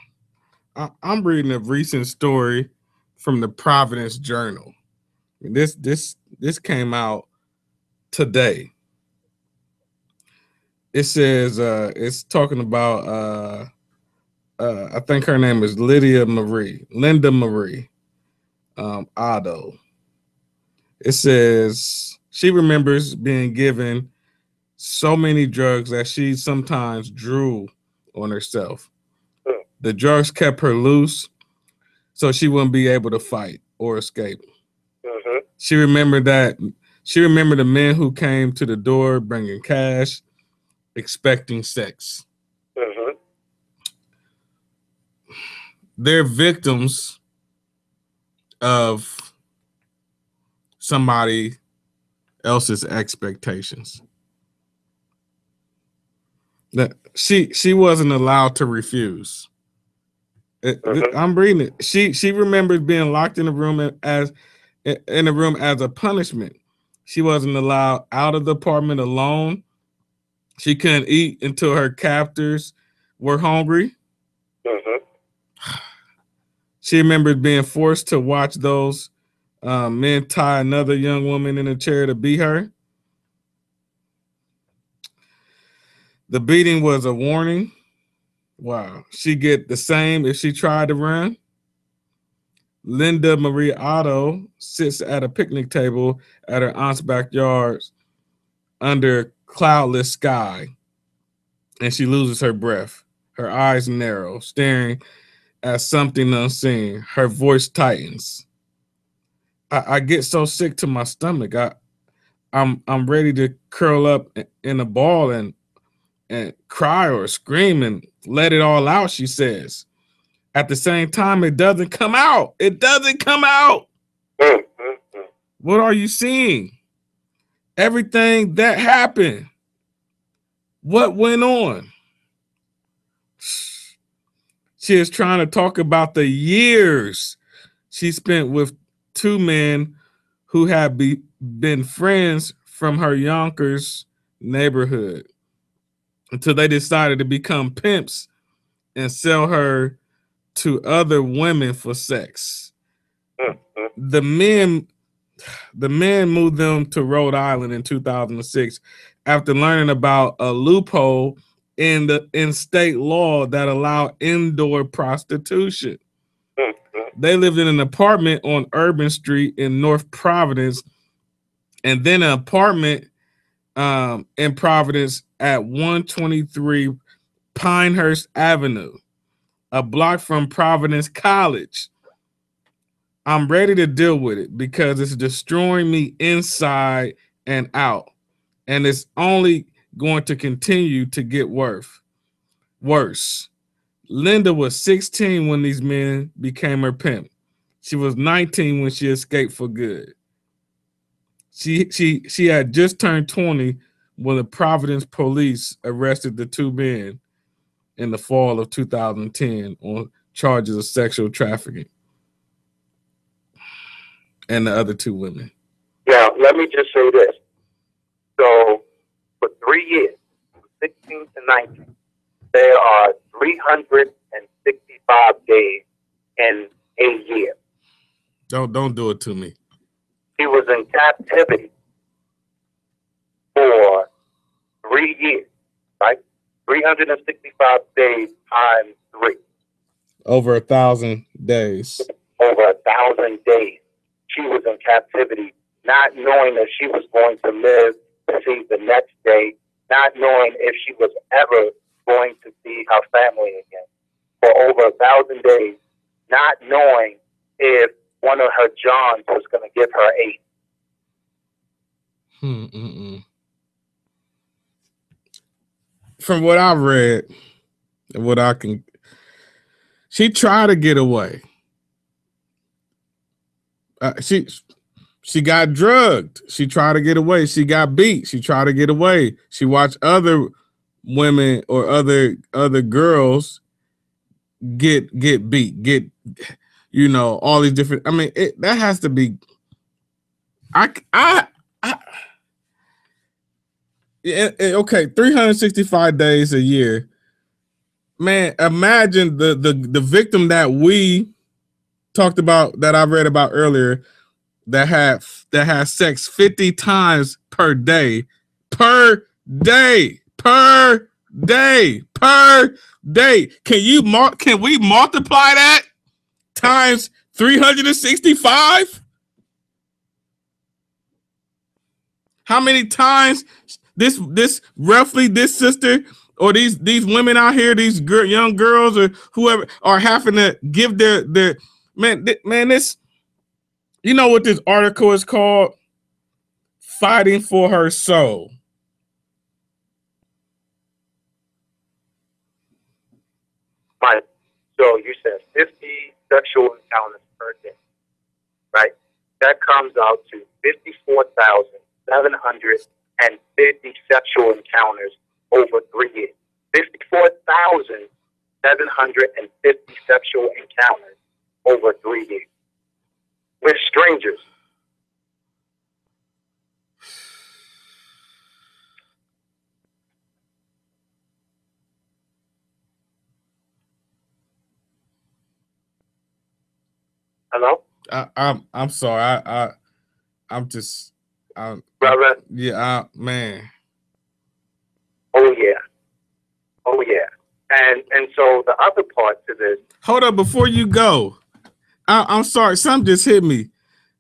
I'm reading a recent story from the Providence Journal. This came out today. It says it's talking about I think her name is Linda Marie Otto. It says she remembers being given so many drugs that she sometimes drew on herself. The drugs kept her loose, so she wouldn't be able to fight or escape. Mm-hmm. She remembered the men who came to the door bringing cash, expecting sex. Mm-hmm. They're victims of somebody else's expectations. That she wasn't allowed to refuse. I'm reading it. She remembers being locked in a room as a punishment. She wasn't allowed out of the apartment alone. She couldn't eat until her captors were hungry. Mm-hmm. She remembered being forced to watch those men tie another young woman in a chair to beat her. The beating was a warning. Wow. She'd get the same if she tried to run. Linda Marie Otto sits at a picnic table at her aunt's backyard under a cloudless sky, and she loses her breath. Her eyes narrow, staring at something unseen. Her voice tightens. I get so sick to my stomach. I'm ready to curl up in a ball and cry or scream and let it all out, she says. At the same time, it doesn't come out. It doesn't come out. Mm-hmm. What are you seeing? Everything that happened. What went on? She is trying to talk about the years she spent with two men who had been friends from her Yonkers neighborhood until they decided to become pimps and sell her to other women for sex. Mm-hmm. The men moved them to Rhode Island in 2006 after learning about a loophole in state law that allowed indoor prostitution. Mm-hmm. They lived in an apartment on Urban Street in North Providence, and then an apartment in Providence at 123 Pinehurst Avenue, a block from Providence College. I'm ready to deal with it because it's destroying me inside and out. And it's only going to continue to get worse. Linda was 16 when these men became her pimp. She was 19 when she escaped for good. She had just turned 20 when the Providence police arrested the two men in the fall of 2010 on charges of sexual trafficking. And the other two women. Now, let me just say this. So, for 3 years, from 16 to 19, there are 365 days in a year. Don't do it to me. He was in captivity 3 years, right? 365 days times 3. Over 1,000 days. Over 1,000 days. She was in captivity, not knowing if she was going to live to see the next day, not knowing if she was ever going to see her family again. For over 1,000 days, not knowing if one of her Johns was going to give her AIDS. From what I read, she tried to get away. She got drugged. She tried to get away. She got beat. She tried to get away. She watched other women or other girls get beat, get all these different. I mean, that has to be. Okay, 365 days a year. Man, imagine the victim that we talked about, that I read about earlier, that has sex 50 times per day. Can we multiply that times 365? How many times this sister or these women out here, these young girls or whoever, are having to give their man this. You know what this article is called? Fighting for Her Soul. Right. So you said 50 sexual encounters per day, right? That comes out to 54,750 sexual encounters over 3 years. 54,750 sexual encounters over 3 years with strangers. Hello? I'm sorry. I'm just Brother. Man. Oh yeah. And so the other part to this. Hold up before you go. I'm sorry, something just hit me.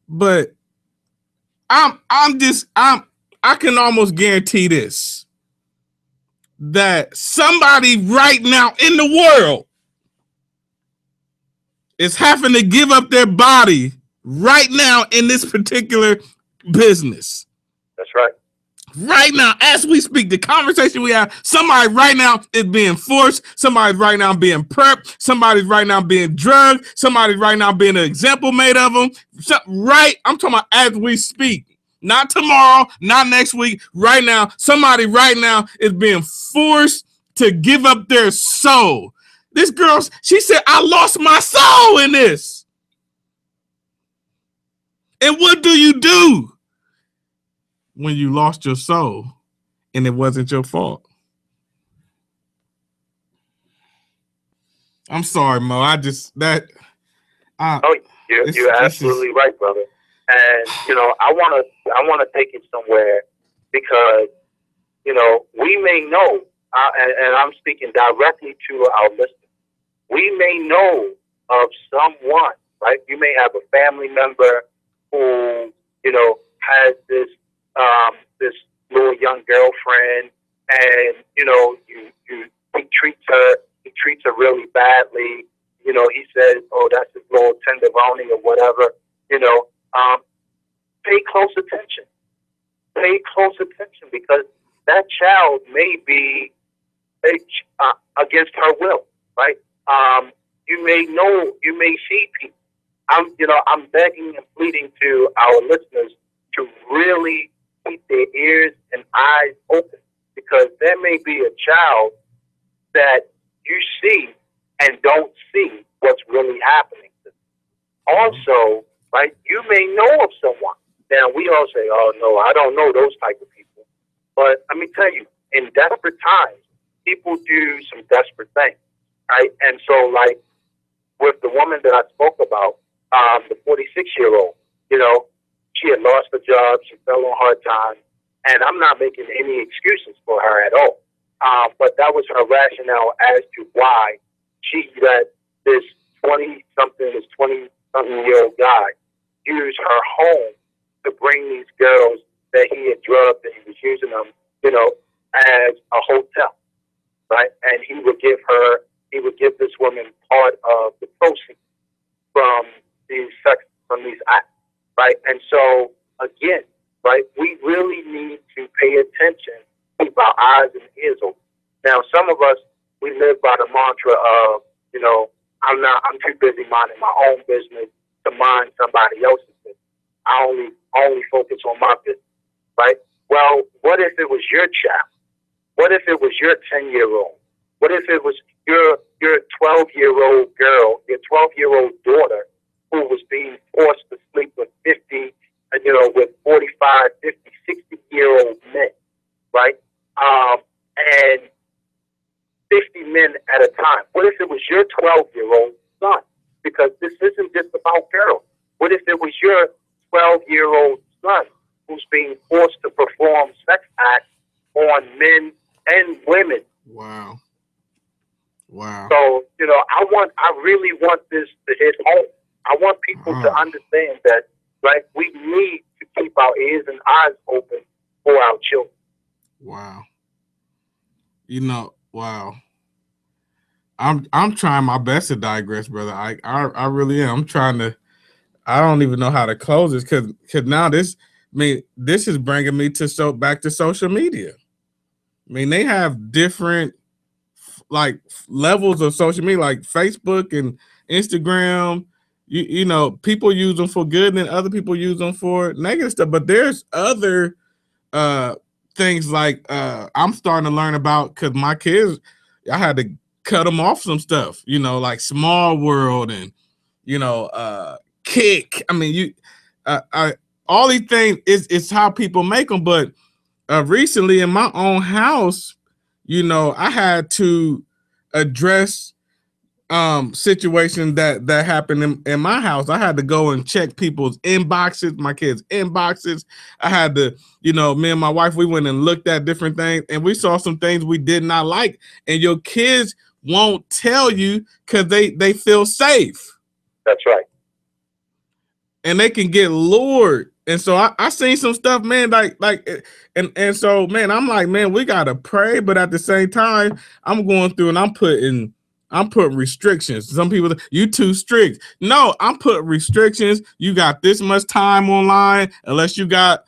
But I can almost guarantee this, that somebody right now in the world is having to give up their body right now in this particular business. That's right. Right now, as we speak, the conversation we have, somebody right now is being forced. Somebody right now being prepped. Somebody's right now being drugged. Somebody's right now being an example made of them. I'm talking about as we speak. Not tomorrow, not next week. Right now, somebody right now is being forced to give up their soul. This girl, she said, I lost my soul in this. And what do you do when you lost your soul and it wasn't your fault? I'm sorry, Mo. You're absolutely right, brother. And I want to take it somewhere, because we may know, and I'm speaking directly to our listeners. We may know of someone, right? You may have a family member who has this little young girlfriend, and he treats her really badly. He says, oh, that's his little tenderoni or whatever. Pay close attention. Pay close attention, because that child may be against her will, right? You may see people. I'm begging and pleading to our listeners to really keep their ears and eyes open, because there may be a child that you see and don't see what's really happening to them. Also, right, you may know of someone. Now, we all say, oh, no, I don't know those type of people. But let me tell you, in desperate times, people do some desperate things, right? And so, like, with the woman that I spoke about, the 46-year-old, she had lost her job. She fell on hard times. And I'm not making any excuses for her at all. But that was her rationale as to why she let this 20-something-year-old guy use her home to bring these girls that he had drugged, and he was using them, as a hotel, right? And he would give this woman part of the proceeds from from these acts, right? And so again, right, we really need to pay attention, keep our eyes and ears open. Now, some of us, we live by the mantra of, I'm too busy minding my own business to mind somebody else's business. I only focus on my business, right? Well, what if it was your child? What if it was your 10-year-old? What if it was your 12-year-old girl, your 12-year-old daughter, who was being forced to sleep with 50, with 45, 50, 60-year-old men, right? And 50 men at a time. What if it was your 12-year-old son? Because this isn't just about girls. What if it was your 12-year-old son who's being forced to perform sex acts on men and women? Wow. Wow. So, I really want this to hit home. I want people to understand that, right, we need to keep our ears and eyes open for our children. Wow. Wow. I'm trying my best to digress, brother. I really am. I'm trying to. I don't even know how to close this because now this is bringing me back to social media. I mean, they have different like levels of social media, like Facebook and Instagram. People use them for good, and other people use them for negative stuff. But there's other things like I'm starting to learn about because my kids, I had to cut them off some stuff, like Small World and Kick. I mean, all these things is how people make them. But recently in my own house, I had to address situation that happened in my house. I had to go and check people's inboxes, my kids' inboxes. I had to, me and my wife, we went and looked at different things, and we saw some things we did not like. And your kids won't tell you because they feel safe. That's right. And they can get lured. And so I seen some stuff, man, and so, man, I'm like, man, we gotta pray, but at the same time, I'm going through and I'm putting restrictions. Some people, you too strict. No, I'm putting restrictions. You got this much time online, unless you got,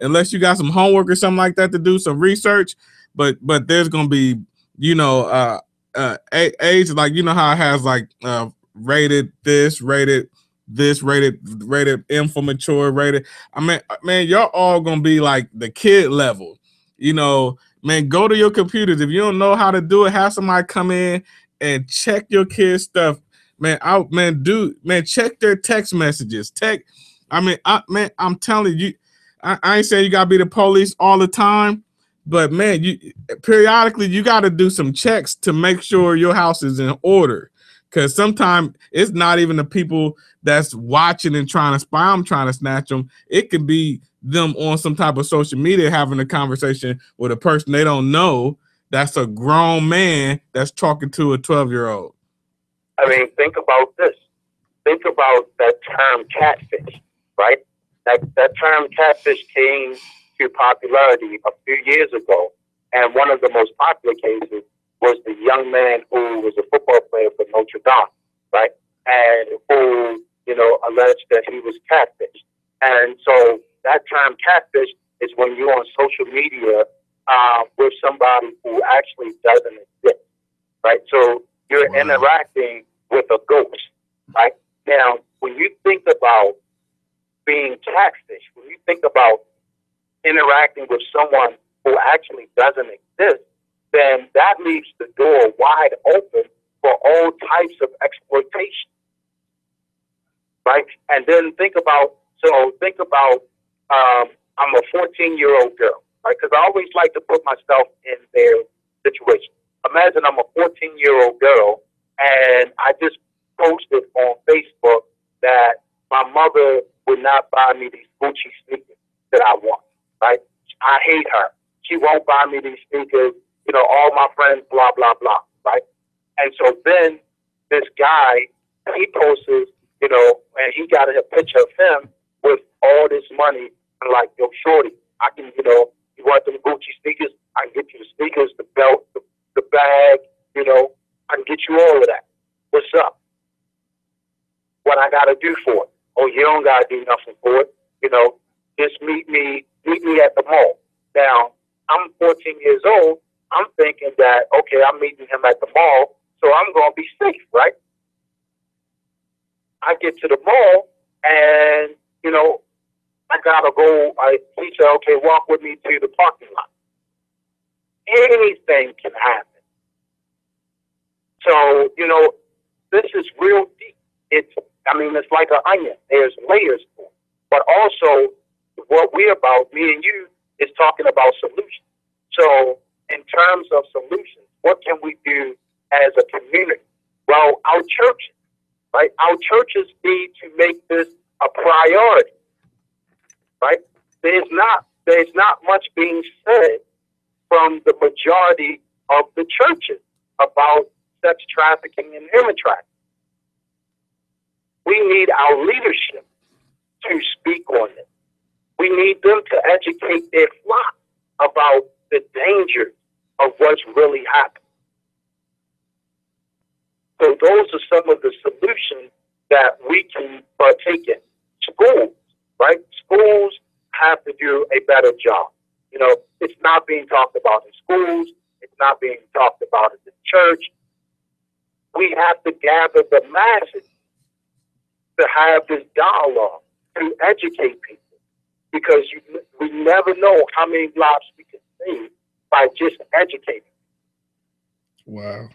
unless you got some homework or something like that to do, some research. But there's gonna be, age, like, how it has like rated this, rated M for mature, rated. I mean, man, y'all all gonna be like the kid level. Man, go to your computers. If you don't know how to do it, have somebody come in and check your kids' stuff. Man, check their text messages. I'm telling you, I ain't saying you gotta be the police all the time, but man, periodically you gotta do some checks to make sure your house is in order. Because sometimes it's not even the people that's watching and trying to spy them, trying to snatch them. It could be them on some type of social media having a conversation with a person they don't know. That's a grown man that's talking to a 12-year-old. I mean, think about this. Think about that term catfish, right? That term catfish came to popularity a few years ago. And one of the most popular cases was the young man who was a football player for Notre Dame, right? And who, alleged that he was catfish. And so that term catfish is when you're on social media with somebody who actually doesn't exist, right? So you're interacting with a ghost, right? Now, when you think about being catfish, when you think about interacting with someone who actually doesn't exist, then that leaves the door wide open for all types of exploitation, right? And then think about, I'm a 14-year-old girl, right? Because I always like to put myself in their situation. Imagine I'm a 14-year-old girl, and I just posted on Facebook that my mother would not buy me these Gucci sneakers that I want, right? I hate her. She won't buy me these sneakers. You know, all my friends, blah, blah, blah, right? And so then this guy, he posts, you know, and he got a picture of him with all this money and like, yo, shorty, I can, you know, you want them Gucci sneakers? I can get you the sneakers, the belt, the bag, you know, I can get you all of that. What's up? What I gotta do for it? Oh, you don't gotta do nothing for it. You know, just meet me at the mall. Now, I'm 14 years old. I'm thinking that, okay, I'm meeting him at the mall, so I'm gonna be safe, right? I get to the mall, and you know, I gotta go. He said, okay, walk with me to the parking lot. Anything can happen. So, you know, this is real deep. I mean, it's like an onion. There's layers to it. But also, what we're about, me and you, is talking about solutions. So, in terms of solutions, what can we do as a community? Well, our churches, right? Our churches need to make this a priority, right? There's not much being said from the majority of the churches about sex trafficking and human trafficking. We need our leadership to speak on it. We need them to educate their flock about the dangers of what's really happening. So those are some of the solutions that we can partake in. Schools, right? Schools have to do a better job. You know, it's not being talked about in schools. It's not being talked about in the church. We have to gather the masses to have this dialogue, to educate people, because we never know how many lives we can save by just educating. Wow.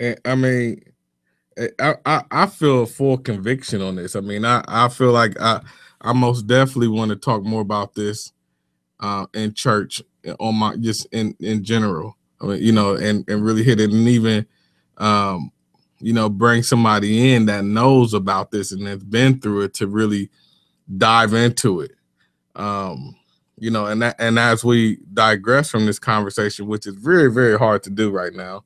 And I mean, I feel full conviction on this. I mean, I feel like I most definitely want to talk more about this in church, on my just in general. I mean, you know, and really hit it, and even um, you know, bring somebody in that knows about this and has been through it to really dive into it. Um, you know, and as we digress from this conversation, which is very, very hard to do right now,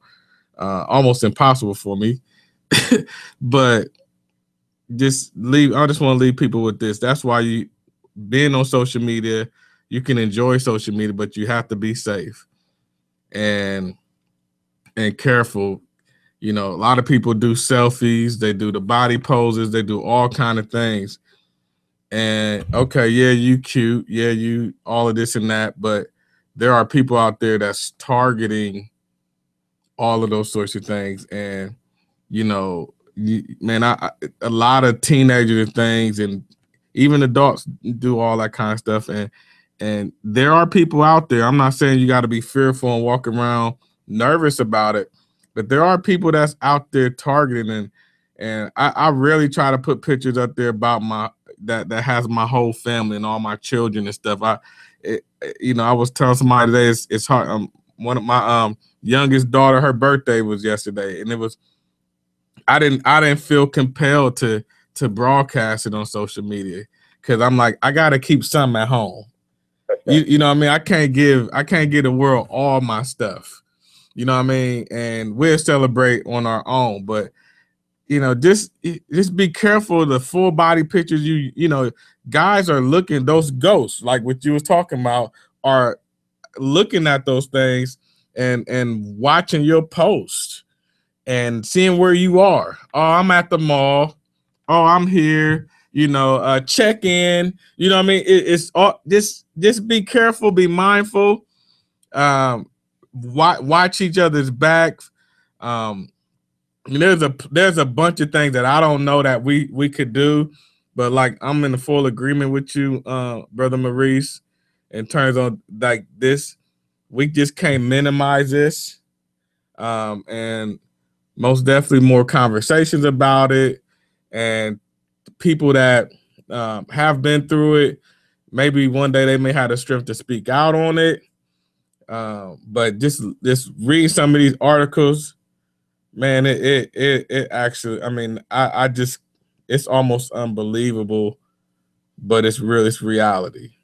almost impossible for me. But I just want to leave people with this. That's why you being on social media, you can enjoy social media, but you have to be safe and careful. You know, a lot of people do selfies, they do the body poses, they do all kind of things. And okay, yeah, you cute, yeah, you all of this and that, but there are people out there that's targeting all of those sorts of things. And you know, man, a lot of teenagers things, and even adults do all that kind of stuff. And there are people out there. I'm not saying you got to be fearful and walk around nervous about it, but there are people that's out there targeting. And I really try to put pictures up there about that has my whole family and all my children and stuff. You know, I was telling somebody today, it's hard. One of my youngest daughter, her birthday was yesterday, and it was I didn't feel compelled to broadcast it on social media, because I'm like, I gotta keep something at home. You know what I mean? I can't give the world all my stuff. You know what I mean? And we'll celebrate on our own, but you know, just be careful of the full body pictures. You know, guys are looking, those ghosts, like what you was talking about, are looking at those things and watching your post and seeing where you are. Oh, I'm at the mall. Oh, I'm here. You know, check in. You know what I mean? It's all just be careful, be mindful. Watch each other's backs. I mean, there's a bunch of things that I don't know that we could do, but like I'm in full agreement with you, brother Maurice, in terms of like this. We just can't minimize this, and most definitely more conversations about it, and people that have been through it. Maybe one day they may have the strength to speak out on it. But just read some of these articles, man. It actually, I mean, I just, it's almost unbelievable, but it's real. It's reality.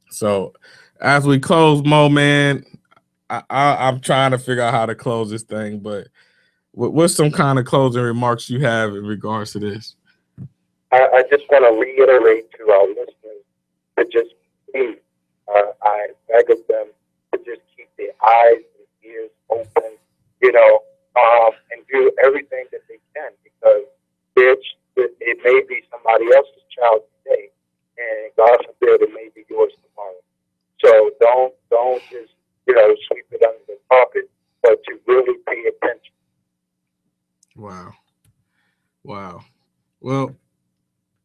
So as we close, Mo, man, I'm trying to figure out how to close this thing, but what's some kind of closing remarks you have in regards to this? I just want to reiterate to our listeners to just please, I beg of them to just keep their eyes and ears open, and do everything that they can because it may be somebody else's child today, and God forbid it may be yours tomorrow. So don't just sweep it under the carpet, but to really pay attention. Wow. Wow. Well,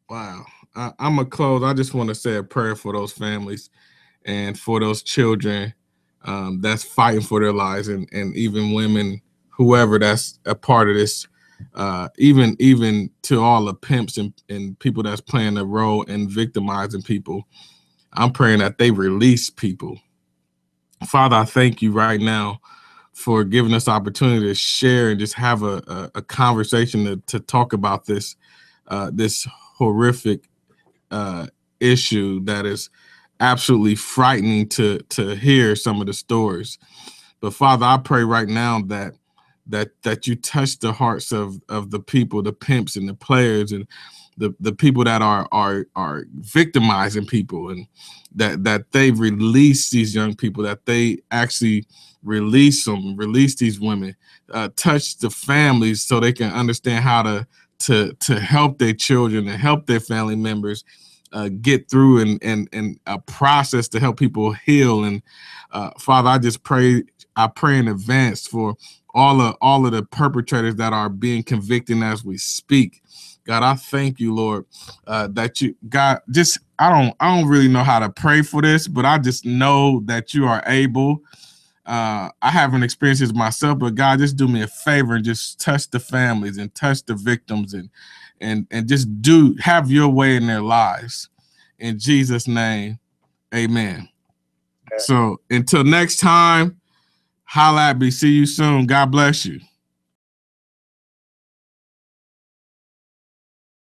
wow. I'm going to close. I just want to say a prayer for those families and for those children that's fighting for their lives and even women, whoever that's a part of this, even to all the pimps and people that's playing a role in victimizing people. I'm praying that they release people. Father, I thank you right now for giving us opportunity to share and just have a conversation to talk about this horrific issue that is absolutely frightening to hear some of the stories. But Father, I pray right now that you touch the hearts of the people, the pimps and the players and the people that are victimizing people, and that they release these young people, that they actually release these women, touch the families so they can understand how to help their children and help their family members get through and a process to help people heal. And Father, I pray in advance for all of the perpetrators that are being convicted as we speak. God, I thank you, Lord, that you, God, just I don't really know how to pray for this, but I just know that you are able. I haven't experienced this myself, but God, just do me a favor and just touch the families and touch the victims and just have your way in their lives. In Jesus' name, amen. So until next time, holla at me. See you soon. God bless you.